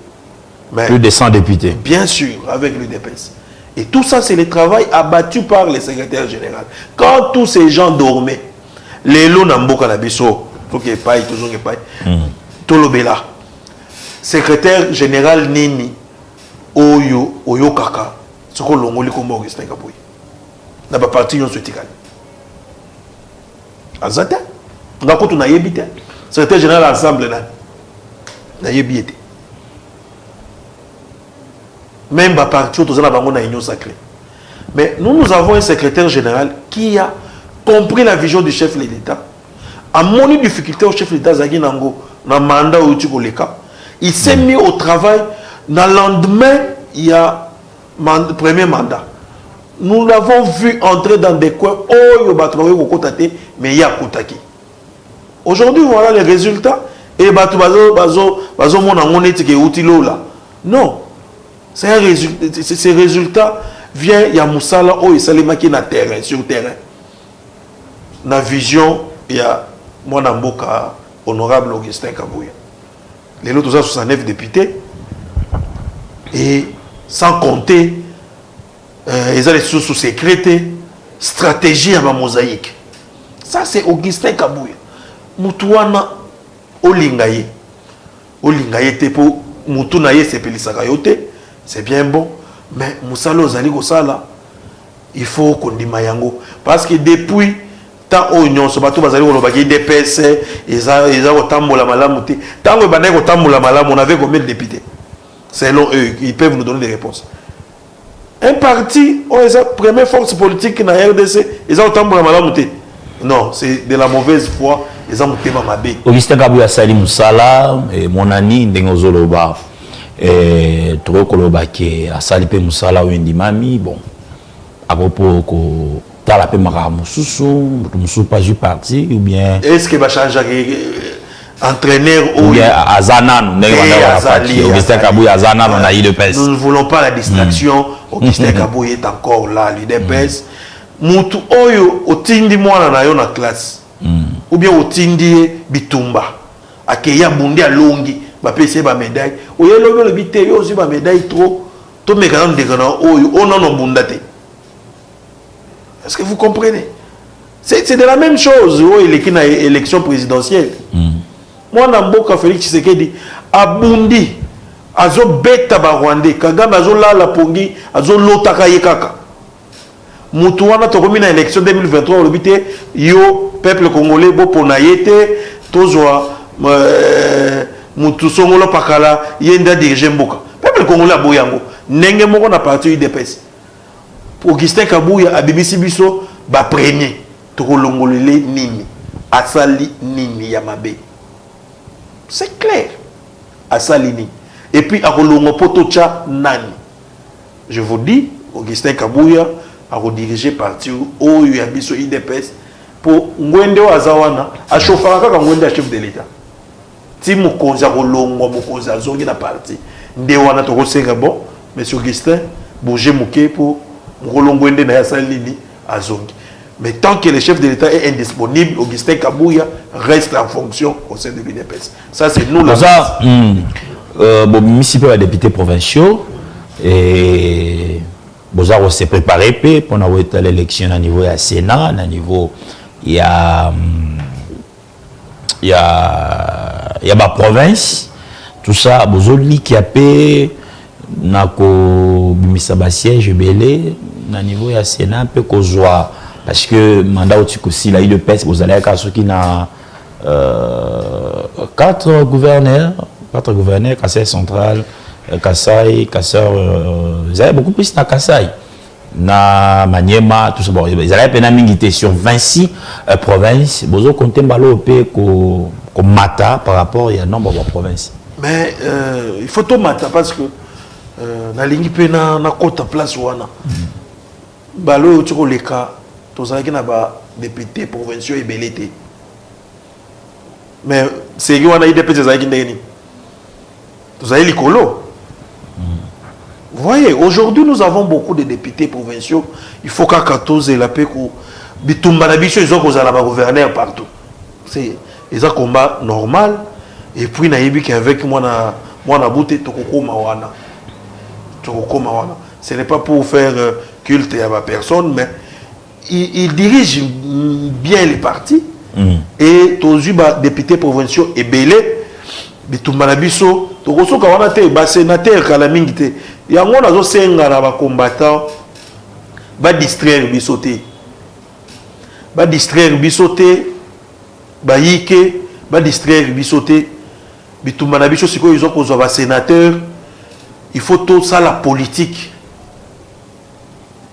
Mais
plus de 100 députés.
Bien sûr, avec l'IDPS. Et tout ça, c'est le travail abattu par le secrétaire général. Quand tous ces gens dormaient, les lots n'amboka na biso, faut qu'il paye, toujours qu'il paye. Tolobela. Secrétaire général Nini, Oyo Kaka, ce qu'on l'a comme Augustin Kabouya. Na ba parti yon sotikali azata ngako tu na yebite secrétaire général ensemble na yebite même ba parti to za na bango na union sacrée. Mais nous avons un secrétaire général qui a compris la vision du chef de l'État, a moni difficulté au chef de l'État zaki nango na mandat ou tikoleka, il s'est mis au travail. Na lendemain il y a premier mandat. Nous l'avons vu entrer dans des coins mais il y a Koutaki. Aujourd'hui, voilà les résultats. Et non. Ces résultats viennent, il y a Moussala, il y a terrain, sur terrain. Dans la vision, il y a Mwanamboka, honorable Augustin Kabouya. Les autres 69 députés. Et sans compter, ils ont les sous-secrétés, stratégie à ma mosaïque. Ça, c'est Augustin Kabouya. Moutouana, Olingaye. Olingaye, pour Moutounaye, c'est Pélisakayote. C'est bien bon. Mais Moussalo Zaligo Sala, il faut qu'on dise Mayango. Parce que depuis, tant oignon, ce bateau Bazaligo, le DPS, ils ont tambola malamouté. Tant que Banego tambola malam, on avait combien de députés? Selon eux, ils peuvent nous donner des réponses. Un parti, la première force politique dans la RDC, ils ont autant de malamouté. Non, c'est de la mauvaise foi. Ils ont monté ma bé.
Augustin Kabouya Sali Moussala, mon ami, Ndengozoloba, Toro Koloba, qui a salipé Moussala ou Ndimami, bon, à propos que tu as la paix Maramoussou, tu ne pas du parti, ou bien.
Est-ce que va changer entraîneur
ou bien Azanan, Augustin Kabouya Azanan, on a eu de pèse.
Nous ne voulons pas la distraction. Augustin Kabouya est encore là, l'UDPS. Moutou Oyo, Otindi Mwana na yo na classe. Ou bien Otindi Bitumba. Akeya Bundi à Longi, ba PC ba médaille. Oyo logo le bité yo aussi ba médaille trop. To me quand de kana Oyo, on non bundate. Est-ce que vous comprenez? C'est de la même chose. Oh, il est une élection présidentielle. Moi, Namboka Félix Tshisekedi, Abundi, Azo Beta Barwande, Kagame Azo Lala Pongi, Azo Lotaka Yekaka. Moutouana Tokomina élection 2023, le bité, yo, peuple congolais, bo Ponayete, Tozoa, Moutousongolo Pakala, Yenda dirige Mboka. Peuple congolais a Boyango. Nenge Moko na parti UDPS. Augustin Kabouya, Abibisi Biso, ba premier. Tokolongolele Nini. Asali Nini Yamabe. C'est clair. Assalini. Et puis, à Kolongo Potocha Nani. Je vous dis, Augustin Kabouya a redirigé parti au Yabiso IDPS pour Ngwende Azawana, à Chaufaraka comme Ngwende chef de l'État. Si vous avez Kolongo, vous avez la partie. Ndewana Toko Senga bon, M. Augustin, bougez Mouké pour Kolongo Ngwende na Assalini Azongi. Mais tant que le chef de l'État est indisponible, Augustin Kabouya reste en fonction au sein de l'UDPS. Ça, c'est nous la
ça, municipaux et députés provinciaux et Bozaro s'est préparé pour l'élection à niveau du Sénat, à niveau il y a ma province, tout ça, Bozoli qui a payé nako bimisa ba siège belé na niveau ya Sénat peu kozwa parce que mandat aussi là il pèse vous allez à ceux qui na 4 gouverneurs Kassai central Kassai ils avaient beaucoup plus na Kassai na Maniema tout ça bon ils allaient peine mingité sur 26 provinces bozo compter mbalo pe ko mata par rapport il y a nombre de provinces
mais il faut tout mata parce que na lingi pe na kota place wana balo tiko leka tozalaki na ba député provinciaux ebelete mais c'est qui wana IDP tozalaki ndeni tozali likolo. Vous voyez, aujourd'hui nous avons beaucoup de députés provinciaux, il faut qu'à 14 et la paix ko bitumba na biso ils ont causé la gouverneur partout, c'est un combat normal. Et puis naïbi qu'avec moi na bouté tokokoma wana. Ce n'est pas pour faire culte à ma personne, mais il dirige bien les partis. Et tous les députés provinciaux et belé, bitumanabiso, tokoso kawana te ba sénateur kalamingite. Yango nazo senga na ba combattant ba distraire bisoté. Ba distraire bisoté, ba yike, ba distraire bisoté. Bitumanabiso siko ils ont kozwa ba sénateur. Il faut tout ça la politique.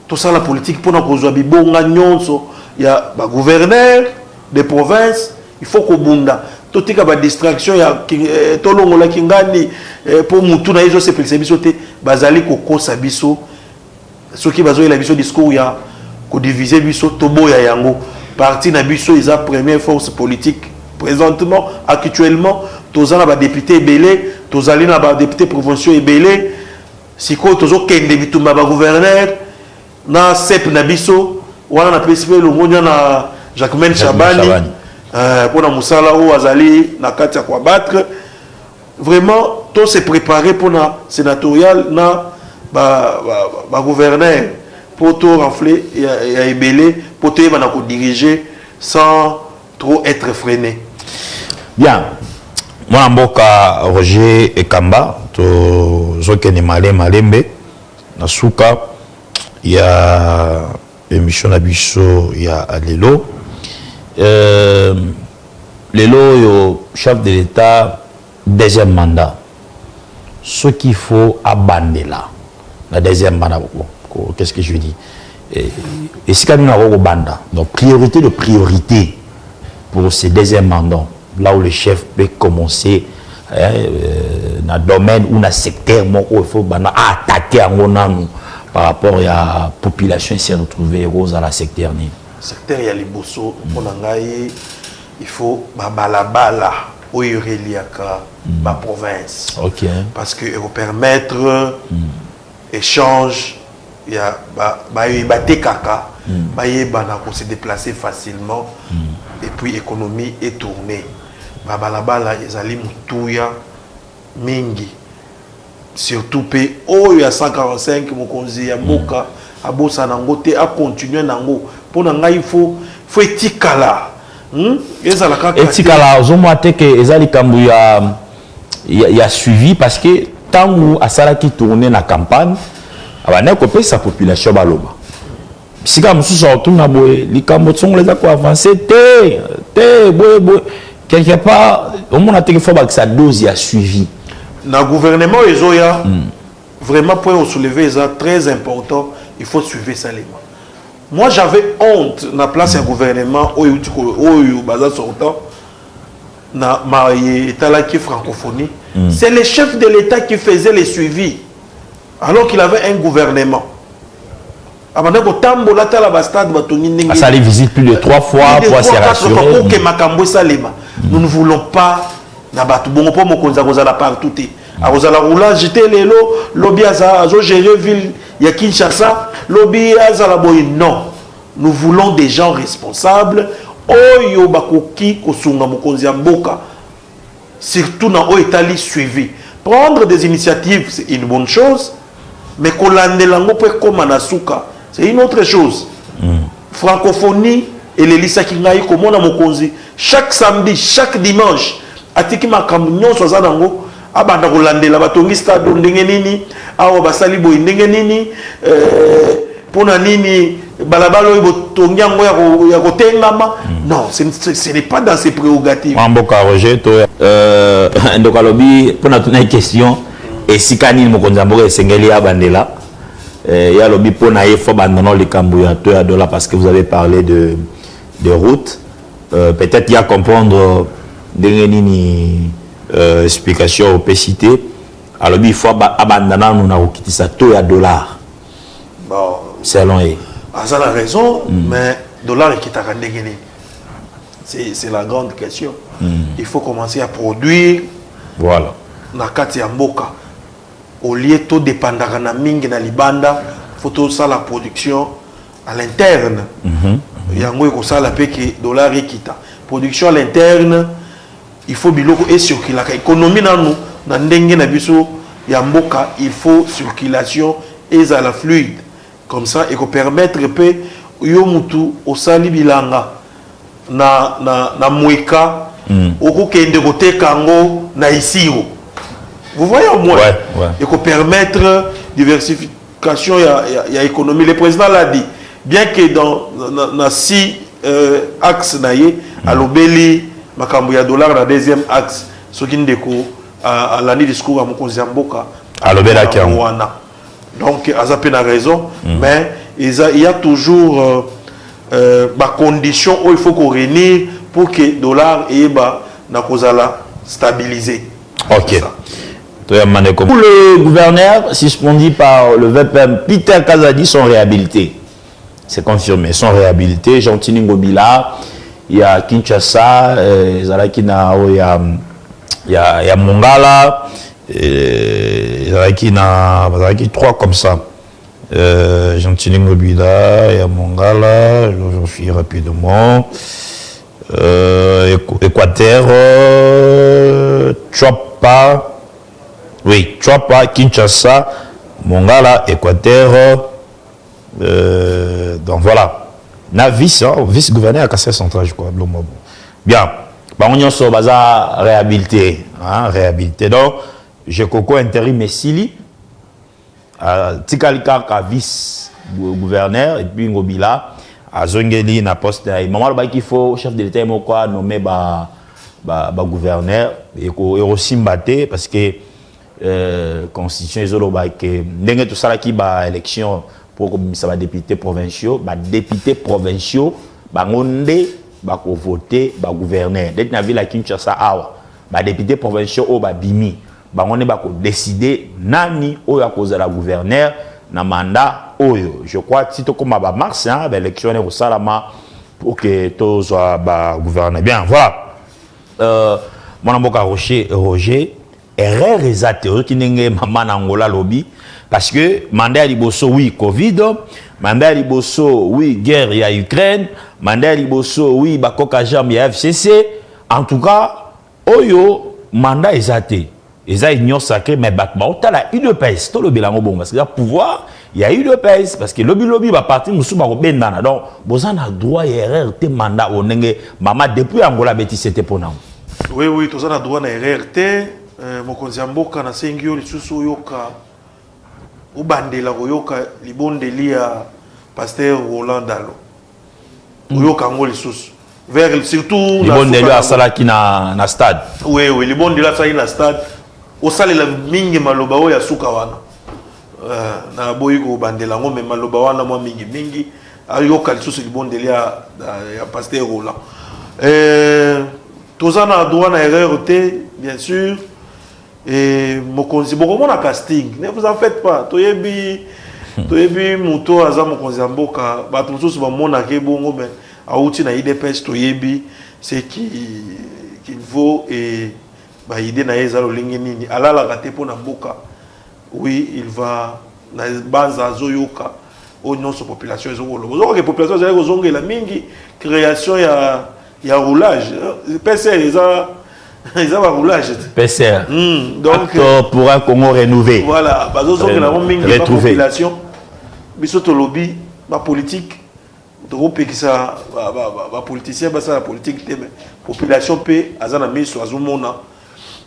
Tout ça la politique pour nous causer bibonga nyonso. Il y a ba gouverneur des provinces, il faut qu'on bunda. Tout tika ba distraction ya tolongo la kingani pour mutu na izo se biso te bazali ko kosa biso. Ceux qui bazo la biso discours ya ko diviser biso tobo ya yango. Parti na biso ils a première force politique présentement actuellement tous na ba député belé tozali na ba député provinciaux ebelé siko tozo kende bitumba ba gouverneur na sep na biso wana na principe le ngonya na Jacquemaine Chabani pour na musala ou azali na kati ya kwa battre vraiment tout se préparer pour na sénatorial na ba gouverneur pour tout rafler et ebelé pour te na ko diriger sans trop être freiné.
Bien. Moi, mboka Roger Ekamba, to zokeni malembe na suka ya émission na biso ya lelo. Lelo yo chef de l'État deuxième mandat. Ce qu'il faut abandonner la deuxième mandat. Qu'est-ce que je dis? Et c'est quand même un banda. Donc priorité de priorité pour ce deuxième mandat. Là où le chef peut commencer dans le domaine ou dans le secteur il faut attaquer par rapport à la population s'y retrouver rose à la secteur.
Secteur ya liboso il faut balabala au reliaka ma province. OK. Parce que il va permettre échange il y a kaka ko se déplacer facilement et puis l'économie est tournée. Balabala ezali mutuya mingi surtout pe oyo ya 145 mokonzi ya mboka abosa nango te a continuer nango pona ngai faut etikala ezala kaka
etikala ozomo te ke ezali kambu ya suivi parce que tangu asala ki tourner na campagne abane ko pe sa population baloba sika mususu autour boye likambo tsongo leza ko avancer te boye quelque part au monde a qu'il faut que sa dose a suivi
na gouvernement ezoya vraiment point au soulever ça très important il faut suivre ça les mois. Moi j'avais honte na place un gouvernement oyo baza sortant na ma etalaki francophonie c'est le chef de l'État qui faisait les suivis alors qu'il avait un gouvernement. Avant ko tambola tala ba stade batoni ndenge
ça les visite plus de 3 fois pour se rassurer
que makambo salema. Nous ne voulons pas na batu bongo po mokonza kozala partout te akozala roula jeter lelo lobby azo gérer ville ya Kinshasa lobby azala boy non nous voulons des gens responsables oyo bakoki kosunga mokonzi ya mboka surtout na o etali suivi prendre des initiatives c'est une bonne chose mais kolandelango pe koma na suka c'est une autre chose. Francophonie et les lisa qui ngai komona mokonzi chaque samedi chaque dimanche atiki makambo nyonso za nango abanda kolandela batongi stade ndenge nini awa basali boy ndenge nini pona nini balabalo botongi yango ya kotengama. Non, ce n'est pas dans ses prérogatives.
Mamboka Roger to ndokalobi pona tuna question et sikani mokonzi mboka esengeli abandela ya lobi pona yefo bandono likambu ya to ya dola parce que vous avez parlé de route. Peut-être il y a comprendre nini explication au PCT. Alors il faut abandonner nous na kokitisa to ya dollar.
Bon,
selon eux.
Ça a raison, mais dollar est kitaka ndengeni. C'est la grande question. Il faut commencer à produire.
Voilà.
Na kati ya mboka. Au lieu de dépendre na mingi na libanda, faut tout ça la production à l'interne. Yango eko sala pe que dollar ekita. Production à l'interne, il faut biloko et circuler. Économie na nous na ndenge na biso ya mboka, il faut circulation et à la fluide. Comme ça et ko permettre pe yo mutu osali bilanga na mweka oko kende koteka ngo na isiro. Vous voyez au moins, il faut permettre diversification il y a économie. Le président l'a dit, bien que dans 6 axes à l'obéli, makambo ya dollar dans deuxième axe, ce qui ndeko à l'année discours à Mokonzi Mboka
à l'obéla
donc Azapé a raison, mais il y a toujours des conditions où il faut qu'on réunisse pour que le dollar et na kozala stabiliser.
Ok. Pour le gouverneur, suspendu par le VPM Peter Kazadi, sont réhabilités. C'est confirmé, sont réhabilités. Gentini Ngobila, il y a Kinshasa, il y a Mongala, il y a 3 comme ça. Gentini Ngobila, il y a Mongala, je suis rapidement. Équateur, Chouapa. Oui, Chouapa, Kinshasa, Mongala, Équateur. Donc voilà. Na vice-gouverneur à Kassai Central, je crois. Bien. On y sur baza réhabilité. Réhabilité. Donc, j'ai coco intérim Messili. Tikalika ka vice-gouverneur. Et puis Ngobila. À Zongeli, na poste. Maman, il faut, chef de l'État, nommé gouverneur. Et aussi mbaté parce que constitution izoloba ke ndenge tout ça qui ba élection pour comme ça va députés provinciaux bangonde ba ko voter ba gouverneur dès na ville à Kinshasa awa ba députés provinciaux au ba bimi bangonde ba ko décider nani oyo akozala gouverneur na mandat oyo je crois si to comme ba mars ba élection au salama pour que to soit ba gouverneur bien voilà mon mboka Roger erreur exacte qui n'est maman Angola lobby parce que mandat liboso oui Covid, mandat liboso oui guerre ya Ukraine, mandat liboso oui bakoka jambe ya FCC. En tout cas, oyo mandat exacte. Eza union sacrée mais bakba otala UDPS to le bilango bon parce que pouvoir il y a UDPS parce que lobby va partir musu ba ko bendana donc bozana droit erreur te mandat onenge mama depuis Angola beti c'était pour nous.
Oui, tous on droit na erreur te. Mokonzi Mboka na sengio lisusu yoka ubandela koyoka libondeli ya pasteur Roland Dalo yoka ngo lisusu vers surtout
libondeli asalaki na stade
oui libondeli asalaki na stade osalela mingi maloba oyo ya suka wana na boyi ko bandela ngo me maloba wana mwa mingi ayoka lisusu libondeli ya pasteur Roland tozana droit na erreur te bien sûr. Et mokonzi beaucoup na casting ne vous en faites pas toyebi muto aza mokonzi Mboka ba tous ba mona ke bongo mais auti na IDPS toyebi c'est qui vaut et ba idée na yeza lo lingi nini alala kate pona Mboka oui il va na base azoyoka au non so population ezongolo bozo que population ezongela mingi création ya roulage PC eza Ils ont un roulage.
PCR.
Donc,
pour un Congo rénové.
Voilà, parce que nous avons mis la population, le lobby, la politique, la politicien, la politique, la population peut, azana mis sur azumona,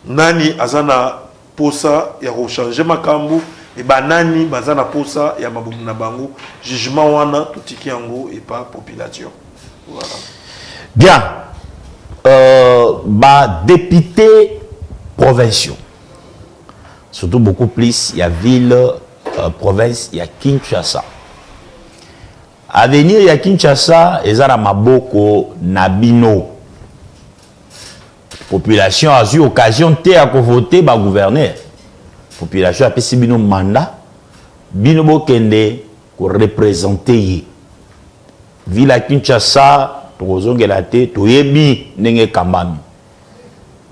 nani azana posa, ya changer makambu, et banani bazana posa, ya mabuna bango, jugement wana, tout qui yango et pas population. Voilà.
Bien. Députés provinciaux. Surtout beaucoup plus, il y a ville, province, il y a Kinshasa. À venir, il y a Kinshasa, et ça, Maboko, Nabino. Population a eu occasion de voter par gouverneur. Population a fait bino mandat, bino bokende, pour représenter. Ville à Kinshasa, tozongelate toyebi ndenge kambami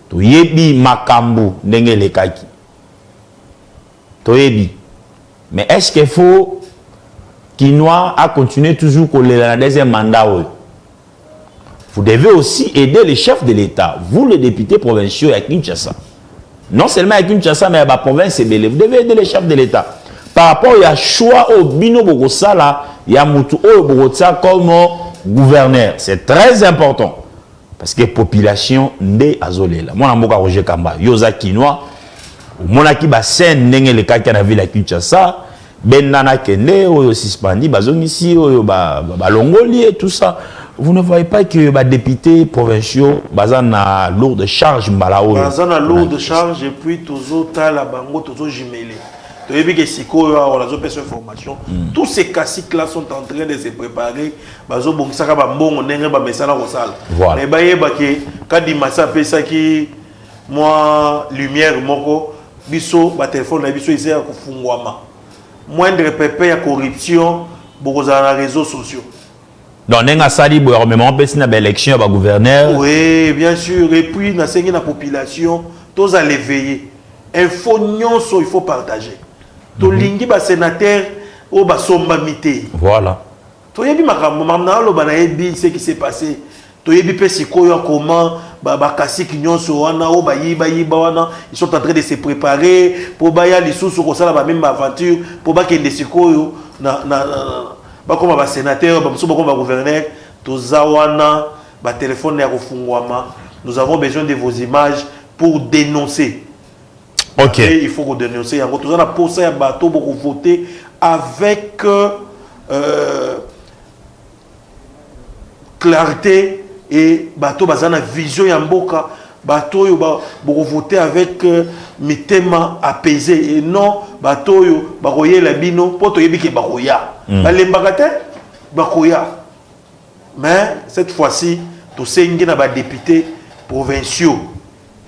toyebi makambu ndenge lekaki toyebi mais est-ce qu'il faut Kinois a continué toujours kolela na deuxième mandat? Vous devez aussi aider les chefs de l'État, vous les députés provinciaux à Kinshasa, non seulement à Kinshasa mais à la province et vous devez aider les chefs de l'État par rapport à choix au bino bokosala ya mutu o bokotsa comme gouverneur. C'est très important parce que la population n'est azolela. Moi, je suis Roger Kamba. Yosa Kinois, mon qui bassin n'engel le cas qui a vu la Kinshasa, ben nana kende, oyo suspendi, bazong ici, oyo balongoli et tout ça. Vous ne voyez pas que les députés provinciaux bazan a lourde charge malao.
Bazan a lourde charge et puis toujours la bango toujours jumélé. On a besoin d'informations. Tous ces classiques-là sont en train de se préparer. Voilà. Mais quand il m'a sapé ça qui moi lumière moko biso ba téléphone na biso ici à kufungwama. Moindre pépé ya corruption beaucoup dans les réseaux sociaux.
Donc nenga sali bo remement pesi na élection ba gouverneur.
Oui, bien sûr et puis na sengi na population tous à l'éveiller. Info nyonso il faut partager. Tolingi ba sénateur au ba somba mité.
Voilà.
Toyebi makambo mamna lo bana yebi ce qui s'est passé. Toyebi pe sikoyo comment ba kasiki nyonso wana o ba yiba wana ils sont en train de se préparer pour ba ya lisusu ko sala ba même aventure pour ba kende sikoyo na ba comme ba sénateur ba muso ba comme ba gouverneur tozawana ba téléphone ya kufungwama. Nous avons besoin de vos images pour dénoncer.
Ok.
Après, il faut dénoncer. Il y a pour ça, bateau pour voter avec clarté et bateau bazana vision yamboka bateau pour voter avec mitema apaisé et non bateau baroyer la bino poto yebiki baroya balembakate baroya. Mais cette fois-ci tous ces ngina ba députés provinciaux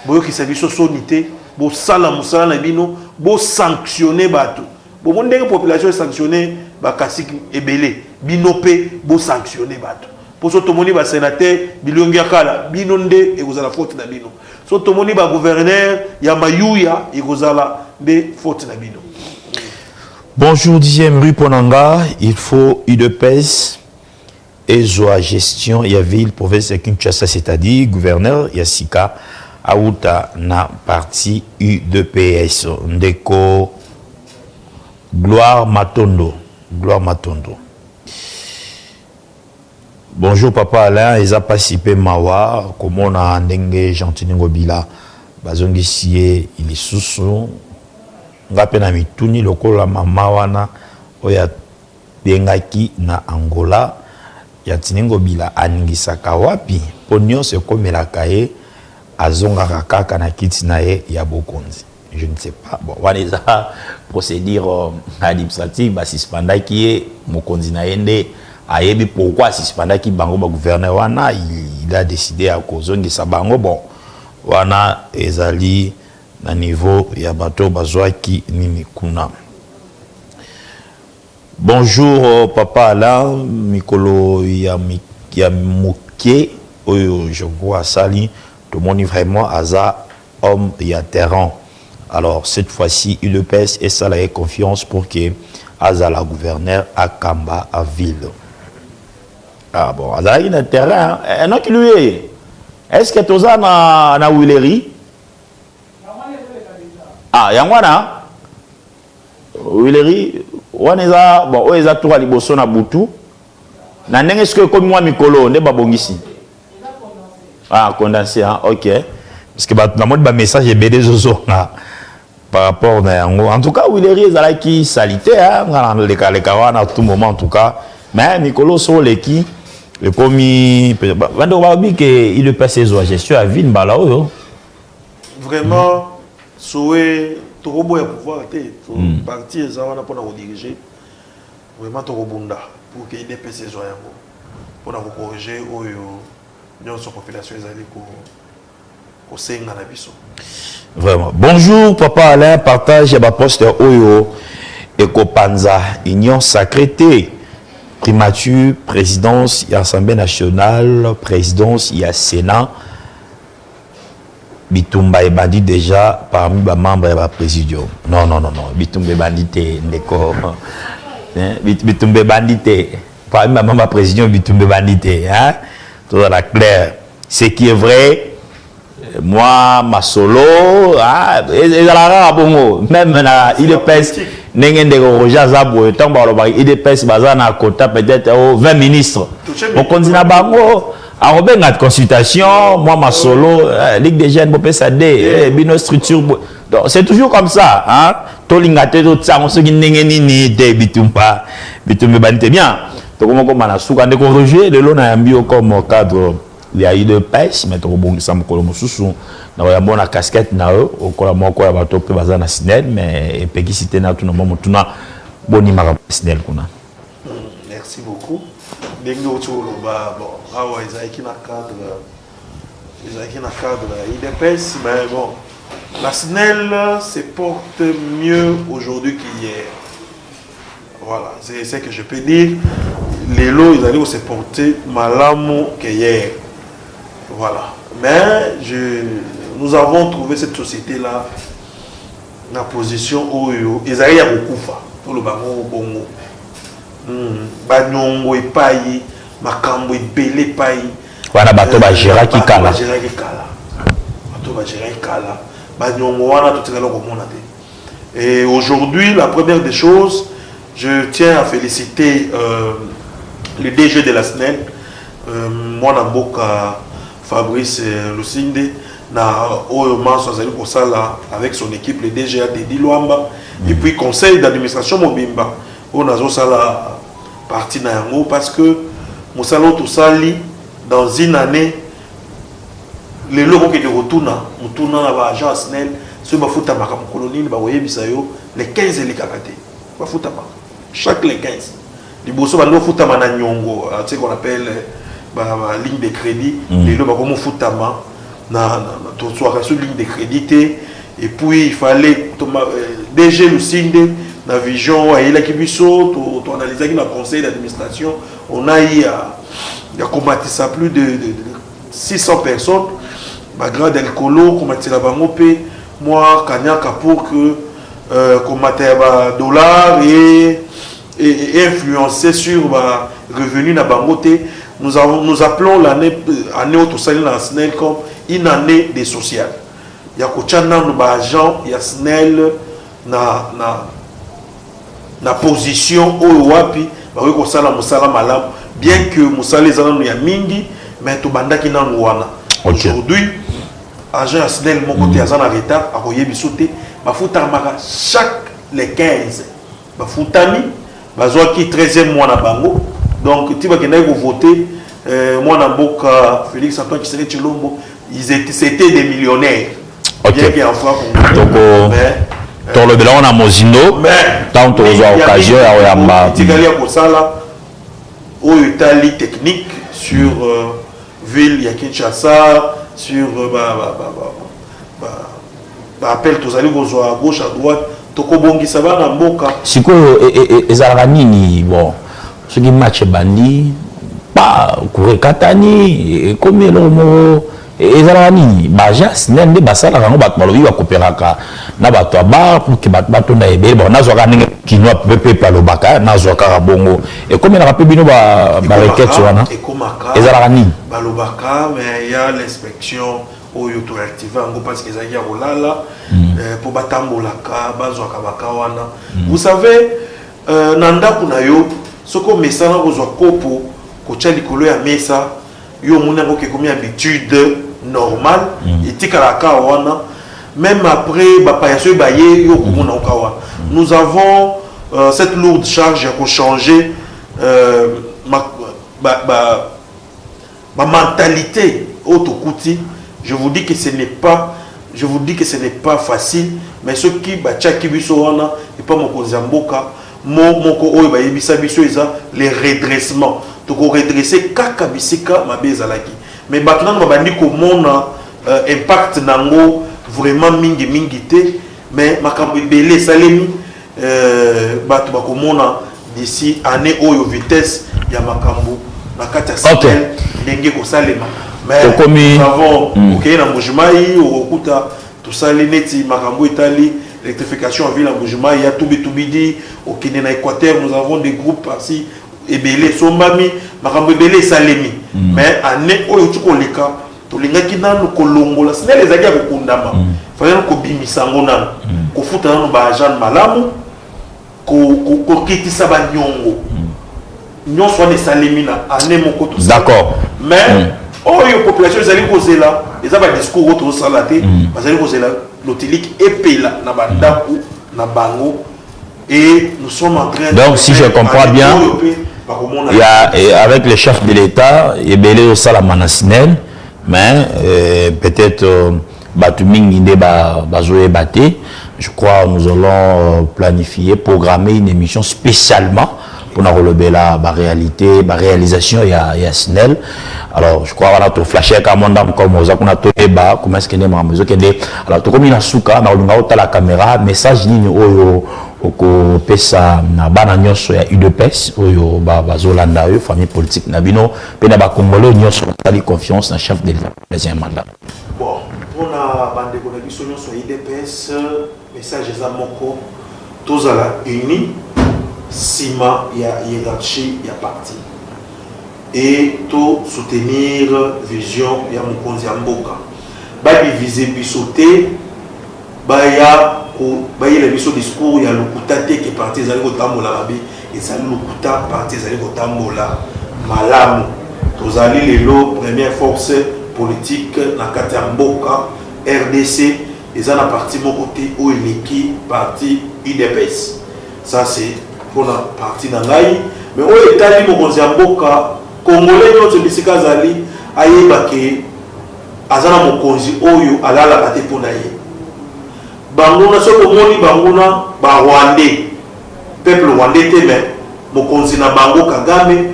boyo qui service sonité bo sala musala na bino bo sanctionner bato bo mondenge population sanctionner ba kasik ebele bino pe bo sanctionner bato pour so tomoni ba sénateur bilongi akala bino nde ekozala faute na bino so tomoni ba gouverneur ya mayuya ekozala de faute na bino.
Bonjour 10e rue Ponanga, il faut UDPS et Zoa gestion ya ville province de Kinshasa, c'est-à-dire gouverneur Yassika Aouta na parti UDPS ndeko Gloire Matondo. Bonjour papa Alain, ils ont participé mawa comment on a ndenge Gentini Ngobila bazongi sié il est sous ngapena mituni lokola mama wana oya bengaki na Angola Gentini Ngobila aningisaka wapi ponyo se komelaka ye azonga kaka na kiti na ye ya bokonzi. Je ne sais pas. Bon, on a procédure administrative, bah suspenda qui est mokonzi na yende ayebi pourquoi suspenda qui bango ba gouverneur wana il a décidé à cause de sa bango bon wana ezali na niveau ya bato bazwaki nini kuna. Bonjour papa Alain mikolo ya moké oyo je vois sali tout le monde vraiment Aza homme et terrain. Alors cette fois-ci UDPS et ça la confiance pour que Aza la gouverneur à Kamba à ville. Ah bon, Aza il a terrain, un autre qui lui est est-ce que tu as na Willery? Ah, yangwana Willery waneza bon oeza tour liboso na butu na ndenge ce que comme moi mikolo nde babongisi ah condensé hein? OK parce que na mode ba message ebele zozo par rapport na yango en tout cas Willery ezala ki salitaire hein le wana à tout moment en tout cas mais mikolo so leki le commis bando babi que il passe ses gestion à ville bala oyo
vraiment souhait Torobo ya pouvoir parti ezana pour diriger vraiment Torobunda pour que IDPS soit yango pour corriger oyo nyonso population ezali ko senga na biso.
Vraiment. Bonjour papa Alain, partage ba poste oyo Ekopanza Union Sacrée primature présidence et Assemblée nationale présidence et Sénat. Bitumba est bandit déjà parmi les membres de la présidium. Non. Bitumba est bandit, d'accord. Bitumba est bandit. Parmi les membres de la présidium, Bitumba est bandit. Hein? Tout dans la claire. Ce qui est vrai, moi, ma solo, même il pèse, il pèse, peut-être 20 ministres. On continue à bango. Alors, ben, notre consultation, moi, ma solo, Ligue des jeunes, bino structure. C'est toujours comme ça. Hein? Tolingate, tout ça, on se dit, ni bitumba, banite bien. Donc, on a souvent corrigé, le lot n'a mis comme cadre, il y a eu de pêche, mais bon, ça me colle sous. Dans la bonne casquette, au cola mon quoi, bateau peu bazar national, mais péquicité n'a tout le monde, tout n'a bon image national.
Merci beaucoup. Dengo Tcholo, bon, ils ont écrit un cadre, IDPS, mais bon, la SNEL se porte mieux aujourd'hui qu'hier. Voilà, c'est ce que je peux dire. Les lots, ils allaient se porter malamou qu'hier. Voilà. Mais nous avons trouvé cette société-là dans la position où ils allaient à Boukoufa, pour le Bango Bongo. Banyongo epai makambo ebele pai
wana bato ba gérard ki kala
bato ba gérard kala banyongo wana totikala komona te. Et aujourd'hui, la première des choses, je tiens à féliciter le DG de la SNEL, mwana mboka Fabrice Lusinde na oyo manso azali kosala avec son équipe, le DG a Dedi Luamba et puis conseil d'administration Mobimba on a sala parti na yango parce que musalo to sali dans une année les locaux qui de retourna mutuna na ba agent SNEL ce ba futa makam colonie ba oyebisa yo les 15 et les kakate ba futa ma chaque les 15 liboso ba no futa na nyongo ce qu'on appelle ba ligne de crédit les lo ba comme futa ma na to soit sur ligne de crédit et puis il fallait DG Lusinde la vision et la kibiso to analyser qui dans conseil d'administration on a eu à combattre ça plus de 600 personnes ma grande alcoolo combattre la bangope moi kanyaka pour que combattre ba dollar et influencer sur ba revenu na bangote nous appelons l'année auto salina na SNEL comme une année de social ya ko chana no ba agent ya SNEL na position au wapi ba ko sala musala malam bien que musala ezana ya mingi mais to bandaki na wana aujourd'hui agent SNEL mon côté azana retard a koyebi sauter ba futa maka chaque les 15 ba futami ba zo ki 13e mois na bango donc tu vas kena ko voter moi na mboka Félix Antoine Tshisekedi Tshilombo c'était des millionnaires.
OK.
Bien en France
donc dans le bilan on a Mozindo tant aux occasions à Oyamba
Tigali pour ça là au Italie technique sur ville ya Kinshasa sur appel tous allez vous à gauche à droite tokobongi ça va na mboka
siko ezalaka nini bon ce qui match bandi pas kurekatani comme lomo ezalaka nini baja SNEL nde basalaka ngo bato balobi bakoperaka na bato aba pour que bato na ebele bon nazwaka ndenge kinois pepe palobaka nazwaka bongo et comme il a rappelé bino ba requête wana ezala nini
balobaka mais il y a l'inspection au yoto activé en parce que ça y a rolala pour batambolaka bazwaka bakawana vous savez nanda kuna yo soko mesana kozwa kopo ko tcha likolo ya mesa yo mona ko komi habitude normale etikala ka wana même après bapayasyo baye yo komona okawa nous avons cette lourde charge pour changer ma mentalité autokuti. Je vous dis que ce n'est pas facile, mais ce qui batchaki biso wana et pas mon kozamboka moko oyo ba yebisa biso eza les redressements. Donc on redresser kaka bisika mabeza laki. Mais maintenant ba bandi ko mona impact nango vraiment mingi te, mais makambo belé salemi batu ba ko mona d'ici année oyo vitesse ya makambo na kata système ndenge ko salema. Mais nous avons na Mbujimai okuta tout ça les neti makambo itali électrification en ville en Mbujimai ya tubidi au Kenya na Équateur nous avons des groupes parci ebele sombami makambo ebele salemi mais année oyo tukoleka tolingaki nanu kolongola sine les agia kokundama fallait ko bimisa ngona ko futa nanu ba agent malamu ko kitisa ba nyongo nyonso ne salemi na année moko tout ça d'accord mais oh, la population ils allaient causer là, ils avaient un discours autour de ça là, ils allaient causer là, l'otilique épée là, na bandaku, na bango, et nous sommes en train.
Donc si je comprends bien, il y a et avec le chef de l'État, il y a au Salamanasinel, mais peut-être Batuming inde bazoé baté. Je crois nous allons planifier, programmer une émission spécialement pour relever la réalité, la réalisation il y a SNEL. Alors je crois qu'on a tout flashé comme on a tout débat, comment est-ce qu'il y a des alors tout comme il a souka, on a la caméra, message ligne au pesa na bananyo so ya UDPS oyo bazolanda yo famille politique na bino pe na ba congolais nyonso basali confiance na chef de l'État deuxième mandat.
Bon, on a bande ko na biso nyonso UDPS message za moko tozala uni sima ya hiérarchie ya parti et tout soutenir vision ya mokonzi ya mboka ba diviser bisoté ba ya ko ba yele biso discours ya lokuta te ke parti ezali kotambola babi ezali lokuta parti ezali kotambola malamu tozali lelo première force politique na kati ya mboka RDC ezali na parti moko te o eleki parti UDPS ça c'est pour la partie d'Angaï, mais au état du Mokonzi-Amboka, Congolais, notre bisika zali, aye bake, azana Mokonzi, oyo, alala bate pour naye. Banguna, ce que moni Banguna, ba Rwandais, peuple Rwandais teme, Mokonzi na Bango Kagame,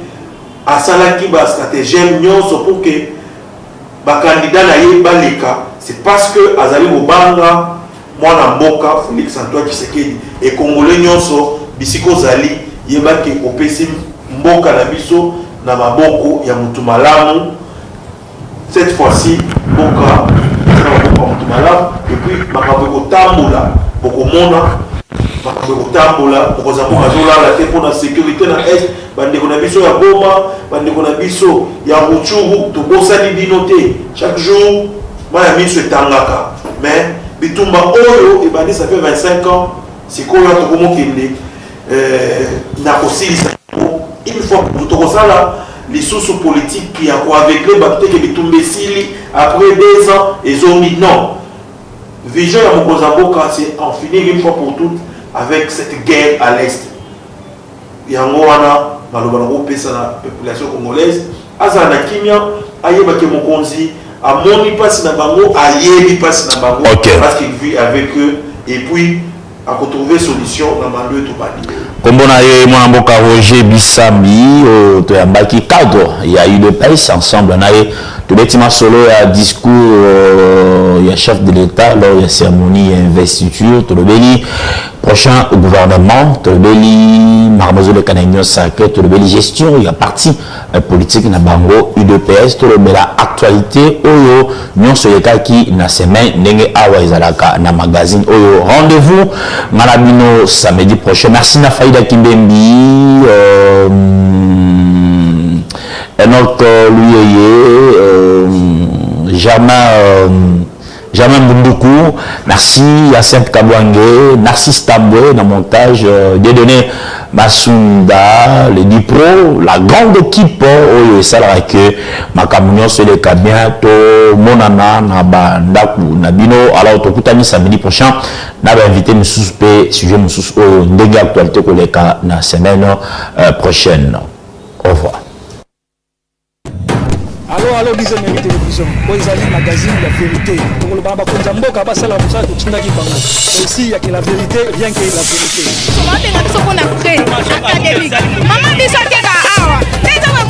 asalaki ba stratégème nyonso pour que ba candidat naye baleka, c'est parce que azali Mobanga, mwana mboka, Félix Antoine Tshisekedi, et Congolais nyonso, bisiko zali yebaki opesi mboka na biso na maboko ya mutu malamu cette fois-ci mboka na mutu malamu et puis makambo kotambola bokomona makambo kotambola bokozamboka zolala te mpona sécurité na est bandeko na biso ya Goma bandeko na biso ya Rutshuru tobosani bino te chaque jour maya miso etangaka mais bitumba oyo ebandi ça fait 25 ans sikoyo tokomokende une fois pour tout ça là les sources politiques qui a quoi avec les baptêmes qui tombent sili après 2 ans ils ont dit non vision à Mokozamboka c'est en finir une fois pour toutes avec cette guerre à l'est yangoana malobana pesa la population congolaise azana kimia ayeba ke mokonzi amoni passe na bango ayebi passe na bango parce qu'il vit avec eux et puis à retrouver solution dans Mandou et Tobani.
Comme on a eu mon avocat Roger Bissambi, il cadre, il y a eu le pays ensemble, on a eu tout bêtement solo, il y a discours, il y a chef de l'État, lors de la cérémonie investiture, tout le béni, prochain gouvernement, Tolobeli, Marmozo de Canagnon Sacré, Tolobeli gestion, il y a parti politique na bango, UDPS, Tolobela actualité, Oyo, Nyon Soyeka qui na semaine, Nenge Awa Izalaka, na magazine, Oyo, rendez-vous, Malabino, samedi prochain, merci na Faïda Kimbembi, un autre, lui, Jamais Mbunduku, merci Yacinthe Kabouangé, Narcisse Taboué dans le montage, Dieudonné Masunda, les Dipro, la grande équipe, oh, ça là que Makamunyo se les cabien, to Monana, Nabandaku, Nabino, alors tout à samedi prochain, n'a pas invité M. Suspect, sujet M. Suspect, des actualité que les cas la semaine prochaine. Au revoir.
Allô, Bizemeri Télévision. Oizali magazine la vérité. Pour le baba Konzamboka, basala Moussa, Tchindaki Bango. Ici, il y a que la vérité, rien que la vérité.
Comment est-ce qu'on a fait académique? Maman,